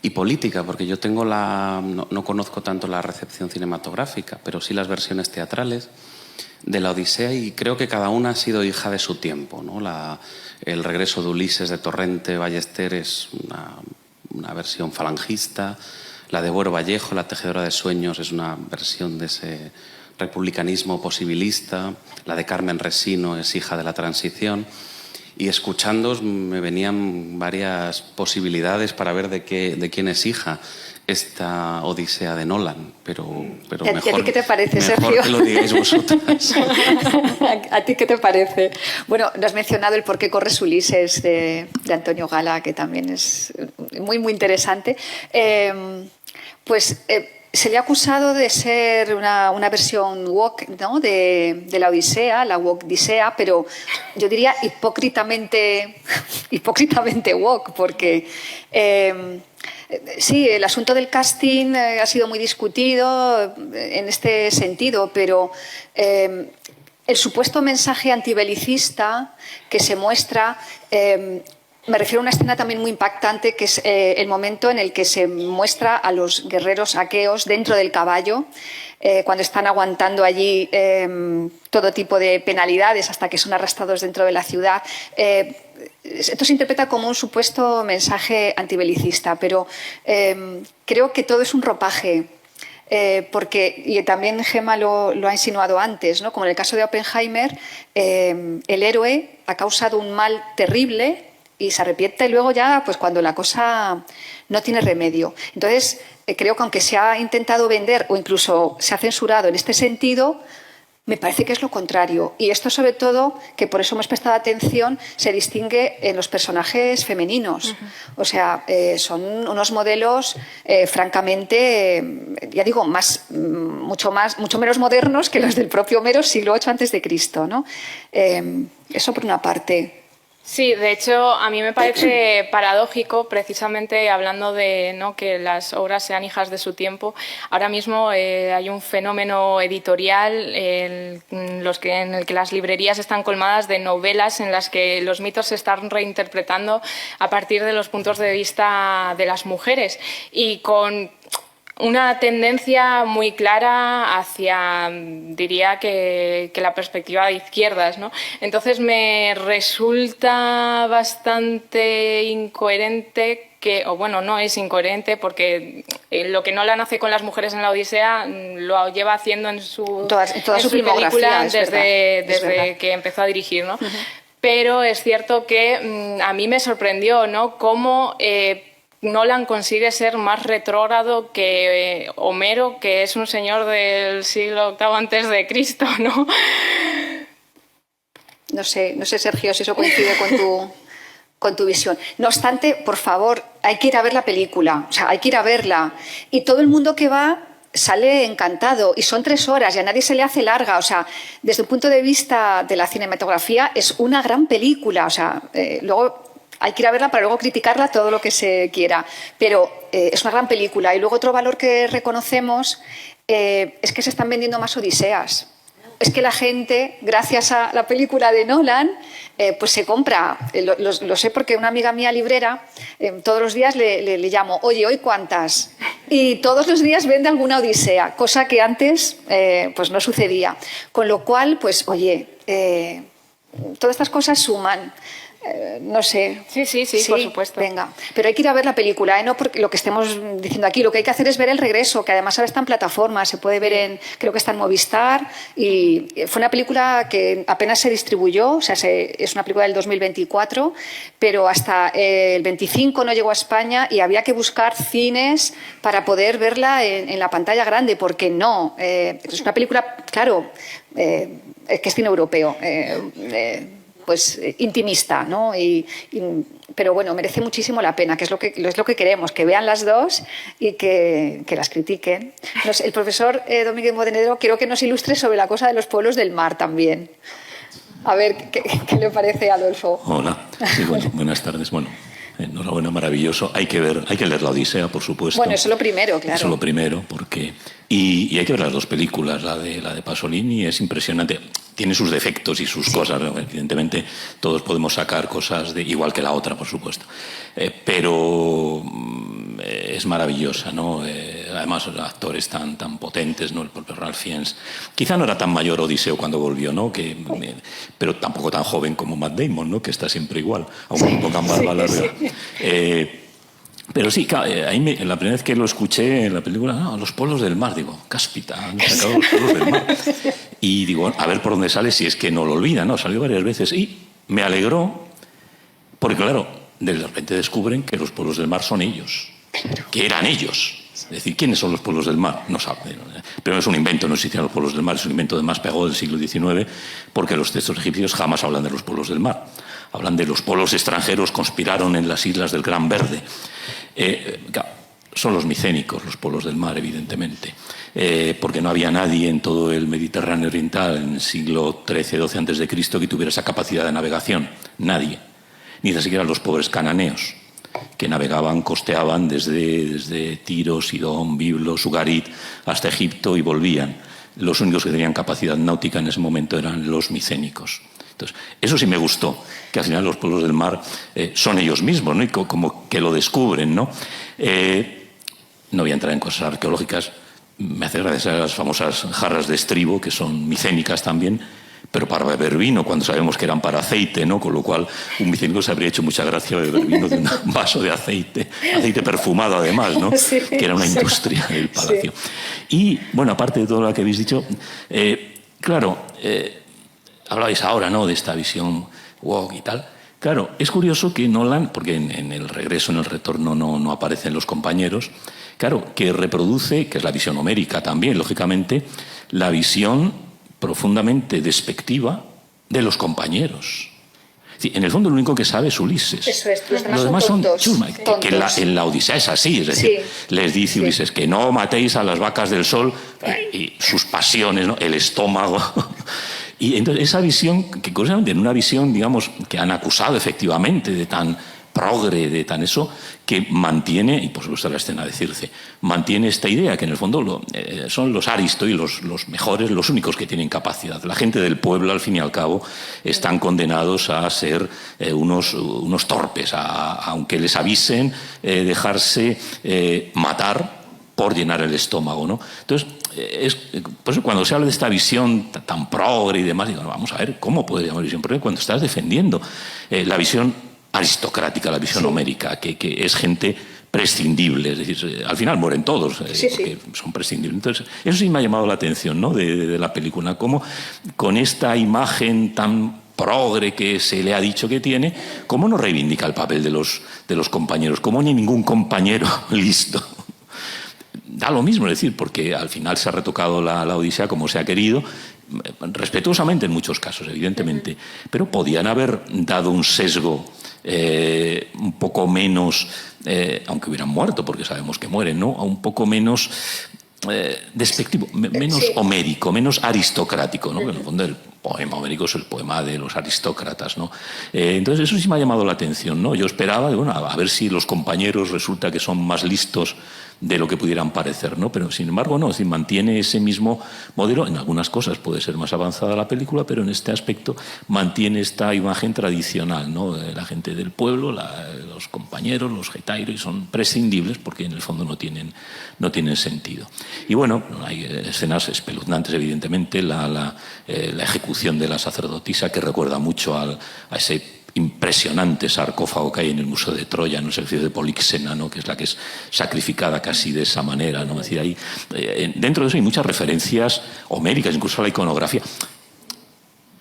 y política, porque yo tengo no conozco tanto la recepción cinematográfica, pero sí las versiones teatrales de la Odisea, y creo que cada una ha sido hija de su tiempo, ¿no? El regreso de Ulises de Torrente Ballester es una versión falangista. La de Buero Vallejo, La tejedora de sueños, es una versión de ese republicanismo posibilista. La de Carmen Resino es hija de la transición. Y escuchándoos me venían varias posibilidades para ver de quién es hija esta Odisea de Nolan, pero mejor, ¿a ti qué te parece, mejor Sergio? que lo digáis vosotras. ¿A ti qué te parece? Bueno, no has mencionado el Por qué corres Ulises de Antonio Gala, que también es muy, muy interesante. Se le ha acusado de ser una versión woke, ¿no?, de la Odisea, la woke-disea, pero yo diría hipócritamente woke, porque sí, el asunto del casting ha sido muy discutido en este sentido, pero el supuesto mensaje antibelicista que se muestra... me refiero a una escena también muy impactante, que es el momento en el que se muestra a los guerreros aqueos dentro del caballo, cuando están aguantando allí todo tipo de penalidades hasta que son arrastrados dentro de la ciudad. Esto se interpreta como un supuesto mensaje antibelicista, pero creo que todo es un ropaje. Porque, y también Gemma lo ha insinuado antes, ¿no?, como en el caso de Oppenheimer, el héroe ha causado un mal terrible y se arrepiente luego ya, pues cuando la cosa no tiene remedio. Entonces, creo que aunque se ha intentado vender o incluso se ha censurado en este sentido, me parece que es lo contrario. Y esto, sobre todo, que por eso hemos prestado atención, se distingue en los personajes femeninos. O sea, son unos modelos francamente, ya digo, mucho menos modernos que los del propio Homero, siglo VIII a.C., ¿no? Eso por una parte. Sí, de hecho, a mí me parece paradójico, precisamente hablando de, ¿no?, que las obras sean hijas de su tiempo. Ahora mismo hay un fenómeno editorial en el que las librerías están colmadas de novelas en las que los mitos se están reinterpretando a partir de los puntos de vista de las mujeres y con una tendencia muy clara hacia, diría que la perspectiva de izquierdas, ¿no? Entonces me resulta bastante incoherente no es incoherente, porque lo que Nolan hace con las mujeres en la Odisea lo lleva haciendo en toda su película desde que empezó a dirigir, ¿no? Pero es cierto que a mí me sorprendió, ¿no?, cómo Nolan consigue ser más retrógrado que Homero, que es un señor del siglo VIII antes de Cristo, ¿no? No sé, Sergio, si eso coincide con tu visión. No obstante, por favor, hay que ir a ver la película, o sea, hay que ir a verla. Y todo el mundo que va sale encantado, y son 3 horas y a nadie se le hace larga. O sea, desde el punto de vista de la cinematografía es una gran película. O sea, luego hay que ir a verla para luego criticarla todo lo que se quiera, pero es una gran película. Y luego otro valor que reconocemos es que se están vendiendo más Odiseas. Es que la gente, gracias a la película de Nolan, pues se compra. Lo sé porque una amiga mía librera, todos los días le llamo, oye, ¿hoy cuántas? Y todos los días vende alguna Odisea, cosa que antes pues no sucedía. Con lo cual, pues oye, todas estas cosas suman. No sé. Sí, por supuesto. Venga, pero hay que ir a ver la película, no porque lo que estemos diciendo aquí. Lo que hay que hacer es ver El regreso, que además ahora está en plataforma, se puede ver creo que está en Movistar, y fue una película que apenas se distribuyó, o sea, es una película del 2024, pero hasta el 25 no llegó a España y había que buscar cines para poder verla en la pantalla grande, porque no, es una película, claro, que es cine europeo, pues intimista, ¿no? Pero bueno, merece muchísimo la pena, que es lo que queremos, que vean las dos y que las critiquen. El profesor Domínguez Montenegro quiero que nos ilustre sobre la cosa de los pueblos del mar también. A ver, ¿qué le parece a Adolfo? Hola, sí, bueno, buenas tardes. Bueno, enhorabuena, maravilloso. Hay que leer la Odisea, por supuesto. Bueno, eso es lo primero, claro. Eso es lo primero, porque... Y hay que ver las 2 películas, la de Pasolini es impresionante. Tiene sus defectos y sus cosas, ¿no? Evidentemente todos podemos sacar cosas igual que la otra, por supuesto. Pero es maravillosa, ¿no? Además, actores tan potentes, ¿no? El propio Ralph Fiennes. Quizá no era tan mayor Odiseo cuando volvió, ¿no? Pero tampoco tan joven como Matt Damon, ¿no? Que está siempre igual, aunque le pongan barba larga. Pero sí, la primera vez que lo escuché en la película, los polos del mar, digo, cáspita, han sacado los polos del mar. Y digo, a ver por dónde sale, si es que no lo olvida, ¿no? Salió varias veces y me alegró, porque claro, de repente descubren que los polos del mar son ellos, que eran ellos. Es decir, ¿quiénes son los pueblos del mar? No saben. Pero es un invento, no existían los pueblos del mar, es un invento de más pegado del siglo XIX, porque los textos egipcios jamás hablan de los pueblos del mar. Hablan de los pueblos extranjeros conspiraron en las islas del Gran Verde. Son los micénicos, los pueblos del mar, evidentemente, porque no había nadie en todo el Mediterráneo oriental en el siglo XIII-XII a.C. que tuviera esa capacidad de navegación. Nadie. Ni siquiera los pobres cananeos, que navegaban, costeaban desde Tiro, Sidón, Biblos, Ugarit, hasta Egipto y volvían. Los únicos que tenían capacidad náutica en ese momento eran los micénicos. Entonces, eso sí me gustó, que al final los pueblos del mar son ellos mismos, ¿no? Y como que lo descubren, ¿no? No voy a entrar en cosas arqueológicas, me hace gracia las famosas jarras de estribo, que son micénicas también, pero para beber vino, cuando sabemos que eran para aceite, ¿no? Con lo cual un micénico se habría hecho mucha gracia beber vino de un vaso de aceite perfumado además, ¿no? Sí, que era una industria del palacio. Sí. Y, bueno, aparte de todo lo que habéis dicho, claro, hablabais ahora, ¿no?, de esta visión woke y tal. Claro, es curioso que Nolan, porque en el regreso, en el retorno no aparecen los compañeros, claro, que reproduce, que es la visión homérica también, lógicamente, la visión profundamente despectiva de los compañeros. Sí, en el fondo lo único que sabe es Ulises. Eso es, los demás son chusma, que en la Odisea es así, es decir, les dice Ulises que no matéis a las vacas del sol y sus pasiones, ¿no? El estómago. Y entonces esa visión, que curiosamente en una visión, digamos, que han acusado efectivamente de tan progre, de tan eso, que mantiene, y por supuesto la escena de Circe, mantiene esta idea que en el fondo son los Aristo y los mejores, los únicos que tienen capacidad. La gente del pueblo, al fin y al cabo, están condenados a ser unos torpes, aunque les avisen, dejarse matar por llenar el estómago, ¿no? Entonces, por eso cuando se habla de esta visión tan progre y demás, digo, vamos a ver, ¿cómo puede llamar visión progre cuando estás defendiendo la visión aristocrática, la visión homérica, que es gente prescindible? Es decir, al final mueren todos, porque son prescindibles. Entonces, eso sí me ha llamado la atención, ¿no?, de la película, cómo con esta imagen tan progre que se le ha dicho que tiene, cómo no reivindica el papel de los compañeros, cómo ni ningún compañero listo. Da lo mismo, es decir, porque al final se ha retocado la Odisea como se ha querido respetuosamente en muchos casos, evidentemente, pero podían haber dado un sesgo un poco menos, aunque hubieran muerto, porque sabemos que mueren, ¿no? Un poco menos despectivo, menos homérico, menos aristocrático, ¿no? En el fondo el poema homérico es el poema de los aristócratas, ¿no? Entonces eso sí me ha llamado la atención, ¿no? Yo esperaba, bueno, a ver si los compañeros resulta que son más listos de lo que pudieran parecer, ¿no? Pero sin embargo no, es decir, mantiene ese mismo modelo. En algunas cosas puede ser más avanzada la película, pero en este aspecto mantiene esta imagen tradicional, ¿no? La gente del pueblo, los compañeros, los getairos, son prescindibles porque en el fondo no tienen sentido. Y bueno, hay escenas espeluznantes, evidentemente, la ejecución de la sacerdotisa, que recuerda mucho a ese impresionante sarcófago que hay en el Museo de Troya, ¿no? Es el de Políxena, ¿no? Que es la que es sacrificada casi de esa manera, ¿no? Es decir, ahí, dentro de eso hay muchas referencias homéricas, incluso a la iconografía.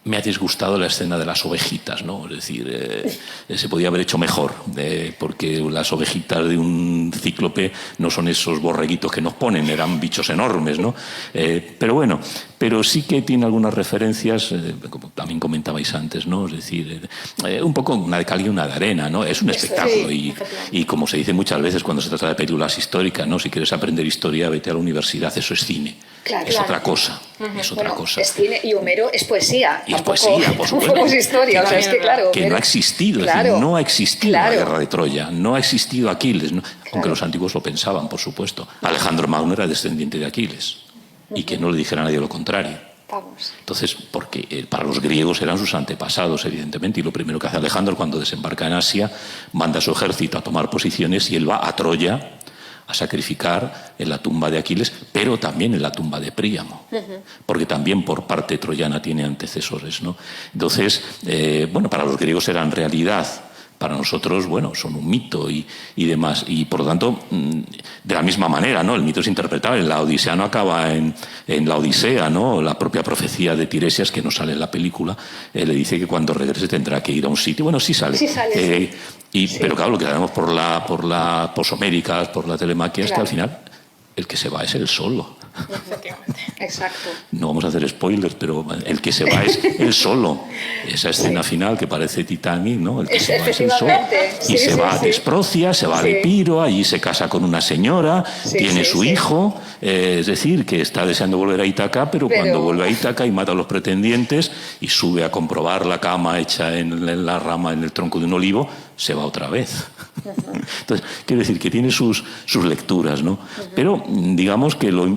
Me ha disgustado la escena de las ovejitas, ¿no? Es decir, se podía haber hecho mejor, porque las ovejitas de un cíclope no son esos borreguitos que nos ponen, eran bichos enormes, ¿no? Pero bueno, pero sí que tiene algunas referencias, como también comentabais antes, ¿no? Es decir, un poco una de cal y una de arena, ¿no? Es un espectáculo y como se dice muchas veces cuando se trata de películas históricas, ¿no? Si quieres aprender historia, vete a la universidad, eso es cine. Claro, es otra cosa, es otra cosa. Es cine y Homero es poesía. Y es poesía, por supuesto. Tampoco es historia, o sea, es que claro. Que no ha existido, es decir, no ha existido la guerra de Troya, no ha existido Aquiles, ¿no? Aunque los antiguos lo pensaban, por supuesto. Alejandro Magno era descendiente de Aquiles y que no le dijera a nadie lo contrario. Entonces, porque para los griegos eran sus antepasados, evidentemente, y lo primero que hace Alejandro cuando desembarca en Asia, manda a su ejército a tomar posiciones y él va a Troya a sacrificar en la tumba de Aquiles, pero también en la tumba de Príamo, porque también por parte troyana tiene antecesores, ¿no? Entonces, bueno, para los griegos eran realidad, para nosotros, bueno, son un mito y demás. Y por lo tanto, de la misma manera, ¿no? El mito es interpretable. La Odisea no acaba en la Odisea, ¿no? La propia profecía de Tiresias, que no sale en la película, le dice que cuando regrese tendrá que ir a un sitio. Bueno, sí sale. Sí sale, sí. Pero claro, lo que sabemos por la posoméricas, por la telemaquia, es que al final el que se va es él solo. Efectivamente. Exacto. No vamos a hacer spoilers, pero el que se va es él solo. Esa escena final que parece Titanic, ¿no? El que se va es él solo. Y se va a Desprocia, se va a Epiro, allí se casa con una señora, tiene su hijo, es decir, que está deseando volver a Ítaca, pero cuando vuelve a Ítaca y mata a los pretendientes y sube a comprobar la cama hecha en la rama, en el tronco de un olivo, se va otra vez. Entonces, quiero decir que tiene sus lecturas, ¿no? Pero digamos que lo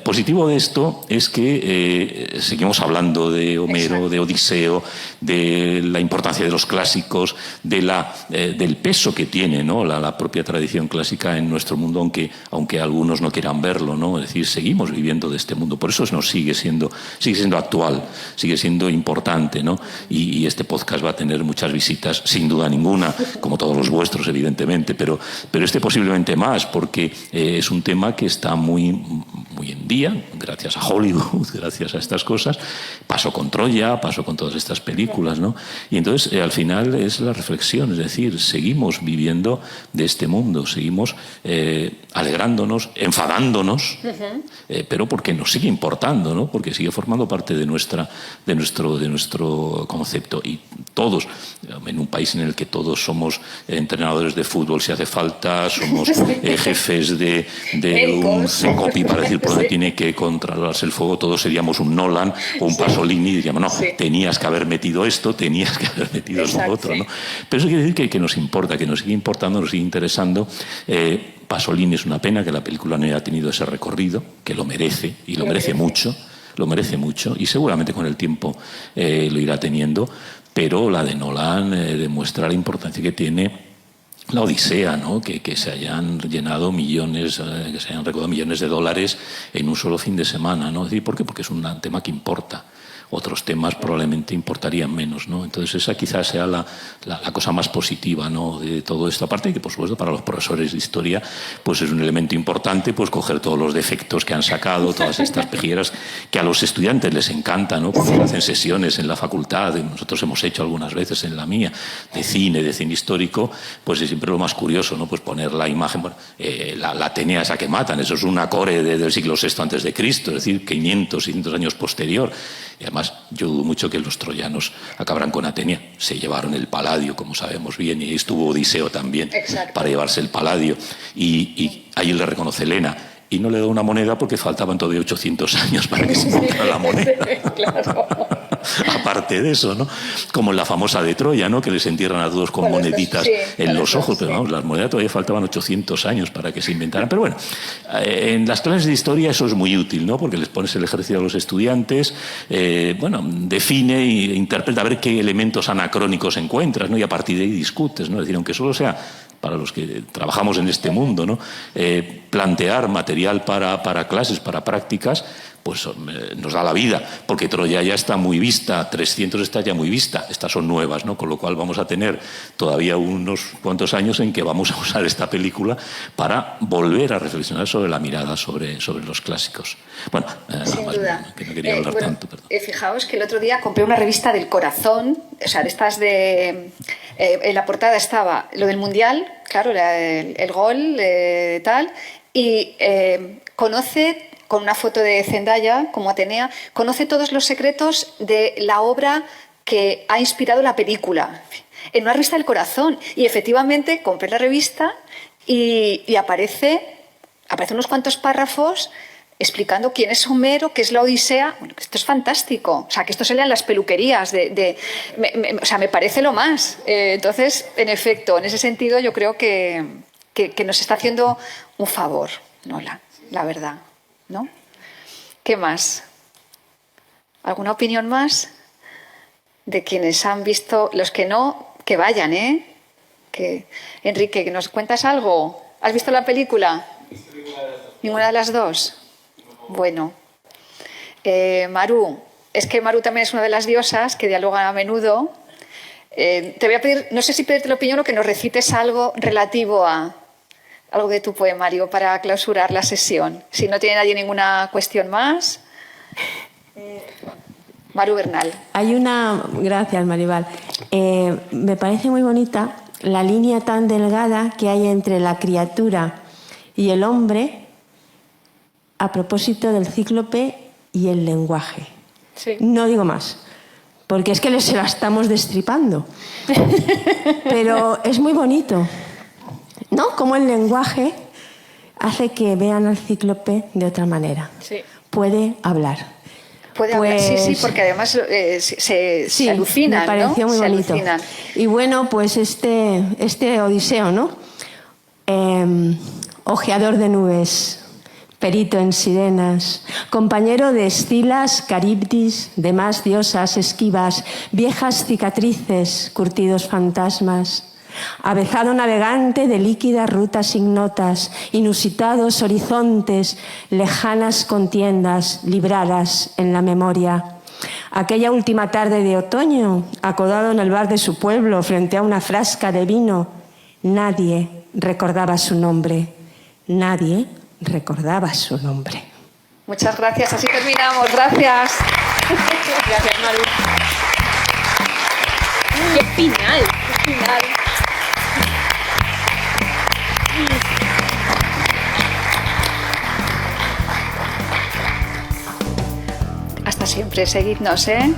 positivo de esto es que seguimos hablando de Homero, de Odiseo, de la importancia de los clásicos, del peso que tiene, ¿no? la propia tradición clásica en nuestro mundo, aunque algunos no quieran verlo, ¿no? Es decir, seguimos viviendo de este mundo, por eso nos sigue siendo actual, sigue siendo importante, ¿no? Y este podcast va a tener muchas visitas, sin duda ninguna, como todos los vuestros, evidentemente, pero este posiblemente más, porque es un tema que está muy en día, gracias a Hollywood, gracias a estas cosas. Pasó con Troya, pasó con todas estas películas, ¿no? Y entonces, al final, es la reflexión, es decir, seguimos viviendo de este mundo, seguimos alegrándonos, enfadándonos, pero porque nos sigue importando, ¿no? Porque sigue formando parte de nuestro concepto. Y todos, en un país en el que todos somos entrenadores de fútbol si hace falta, somos jefes de un Cecopi para decir por dónde tiene que controlarse el fuego, todos seríamos un Nolan o un Pasolini y diríamos, no, tenías que haber metido esto, tenías que haber metido eso otro, ¿no? Pero eso quiere decir que nos importa, que nos sigue importando, nos sigue interesando. Pasolini es una pena que la película no haya tenido ese recorrido, que lo merece, y lo merece mucho, y seguramente con el tiempo lo irá teniendo, pero la de Nolan demuestra la importancia que tiene la Odisea, ¿no? Que se hayan llenado millones, que se hayan recaudado millones de dólares en un solo fin de semana, ¿no? ¿Por qué? Porque es un tema que importa. otros temas probablemente importarían menos, ¿no? Entonces esa quizás sea la cosa más positiva, ¿no?, de todo esto. Aparte de que, por supuesto, para los profesores de historia pues es un elemento importante pues coger todos los defectos que han sacado, todas estas pejilleras que a los estudiantes les encanta, ¿no?, porque hacen sesiones en la facultad, nosotros hemos hecho algunas veces en la mía, de cine histórico, pues es siempre lo más curioso, ¿no?, pues poner la imagen, bueno, la Atenea esa que matan, eso es una core del siglo VI antes de Cristo, es decir, 500, 600 años posterior. Y además yo dudo mucho que los troyanos acabaran con Atenea. Se llevaron el Paladio, como sabemos bien, y ahí estuvo Odiseo también. Exacto. Para llevarse el Paladio. Y ahí le reconoce Helena. Y no le da una moneda porque faltaban todavía 800 años para que se encontrara la moneda. Claro. Aparte de eso, ¿no? Como en la famosa de Troya, ¿no?, que les entierran a todos con moneditas en los ojos, pero vamos, las monedas todavía faltaban 800 años para que se inventaran. Pero bueno, en las clases de historia eso es muy útil, ¿no?, porque les pones el ejercicio a los estudiantes, bueno, define e interpreta a ver qué elementos anacrónicos encuentras, ¿no?, y a partir de ahí discutes, ¿no? Es decir, aunque solo sea para los que trabajamos en este mundo, ¿no?, plantear material para clases, para prácticas, pues nos da la vida, porque Troya ya está muy vista, 300 está ya muy vista, estas son nuevas, ¿no?, con lo cual vamos a tener todavía unos cuantos años en que vamos a usar esta película para volver a reflexionar sobre la mirada sobre los clásicos. Bueno, sin duda. Que no quería hablar tanto, perdón. Fijaos que el otro día compré una revista del Corazón, o sea, de estas de... en la portada estaba lo del Mundial, claro, el gol, tal, y conoce... con una foto de Zendaya como Atenea, conoce todos los secretos de la obra que ha inspirado la película, en una revista del Corazón. Y efectivamente compré la revista y aparece unos cuantos párrafos explicando quién es Homero, qué es la Odisea. Bueno, esto es fantástico. O sea, que esto se lea en las peluquerías. O sea, me parece lo más. Entonces, en efecto, en ese sentido yo creo que nos está haciendo un favor, Nola, la verdad. ¿No? ¿Qué más? ¿Alguna opinión más? De quienes han visto, los que no, que vayan, ¿eh? Enrique, ¿que nos cuentas algo? ¿Has visto la película? ¿Ninguna de las dos? Bueno. Maru, es que Maru también es una de las diosas que dialogan a menudo. Te voy a pedir, no sé si pedirte la opinión o que nos recites algo relativo a... algo de tu poemario para clausurar la sesión. Si no tiene nadie ninguna cuestión más. Maru Bernal. Gracias, Maribal. Me parece muy bonita la línea tan delgada que hay entre la criatura y el hombre a propósito del cíclope y el lenguaje. Sí. No digo más, porque es que se la estamos destripando. Pero es muy bonito, ¿no? Como el lenguaje hace que vean al cíclope de otra manera. Sí. Puede hablar. Hablar, sí, porque además se alucinan, me pareció, ¿no?, muy bonito. Alucinan. Y bueno, pues este Odiseo, ¿no? Ojeador de nubes, perito en sirenas, compañero de Escilas, Caribdis, demás diosas esquivas, viejas cicatrices, curtidos fantasmas... Avezado navegante de líquidas rutas ignotas, inusitados horizontes, lejanas contiendas libradas en la memoria. Aquella última tarde de otoño, acodado en el bar de su pueblo frente a una frasca de vino, nadie recordaba su nombre. Nadie recordaba su nombre. Muchas gracias, así terminamos. Gracias. Gracias, Maru. ¡Qué final! ¡Qué final! Hasta siempre, seguidnos, ¿eh?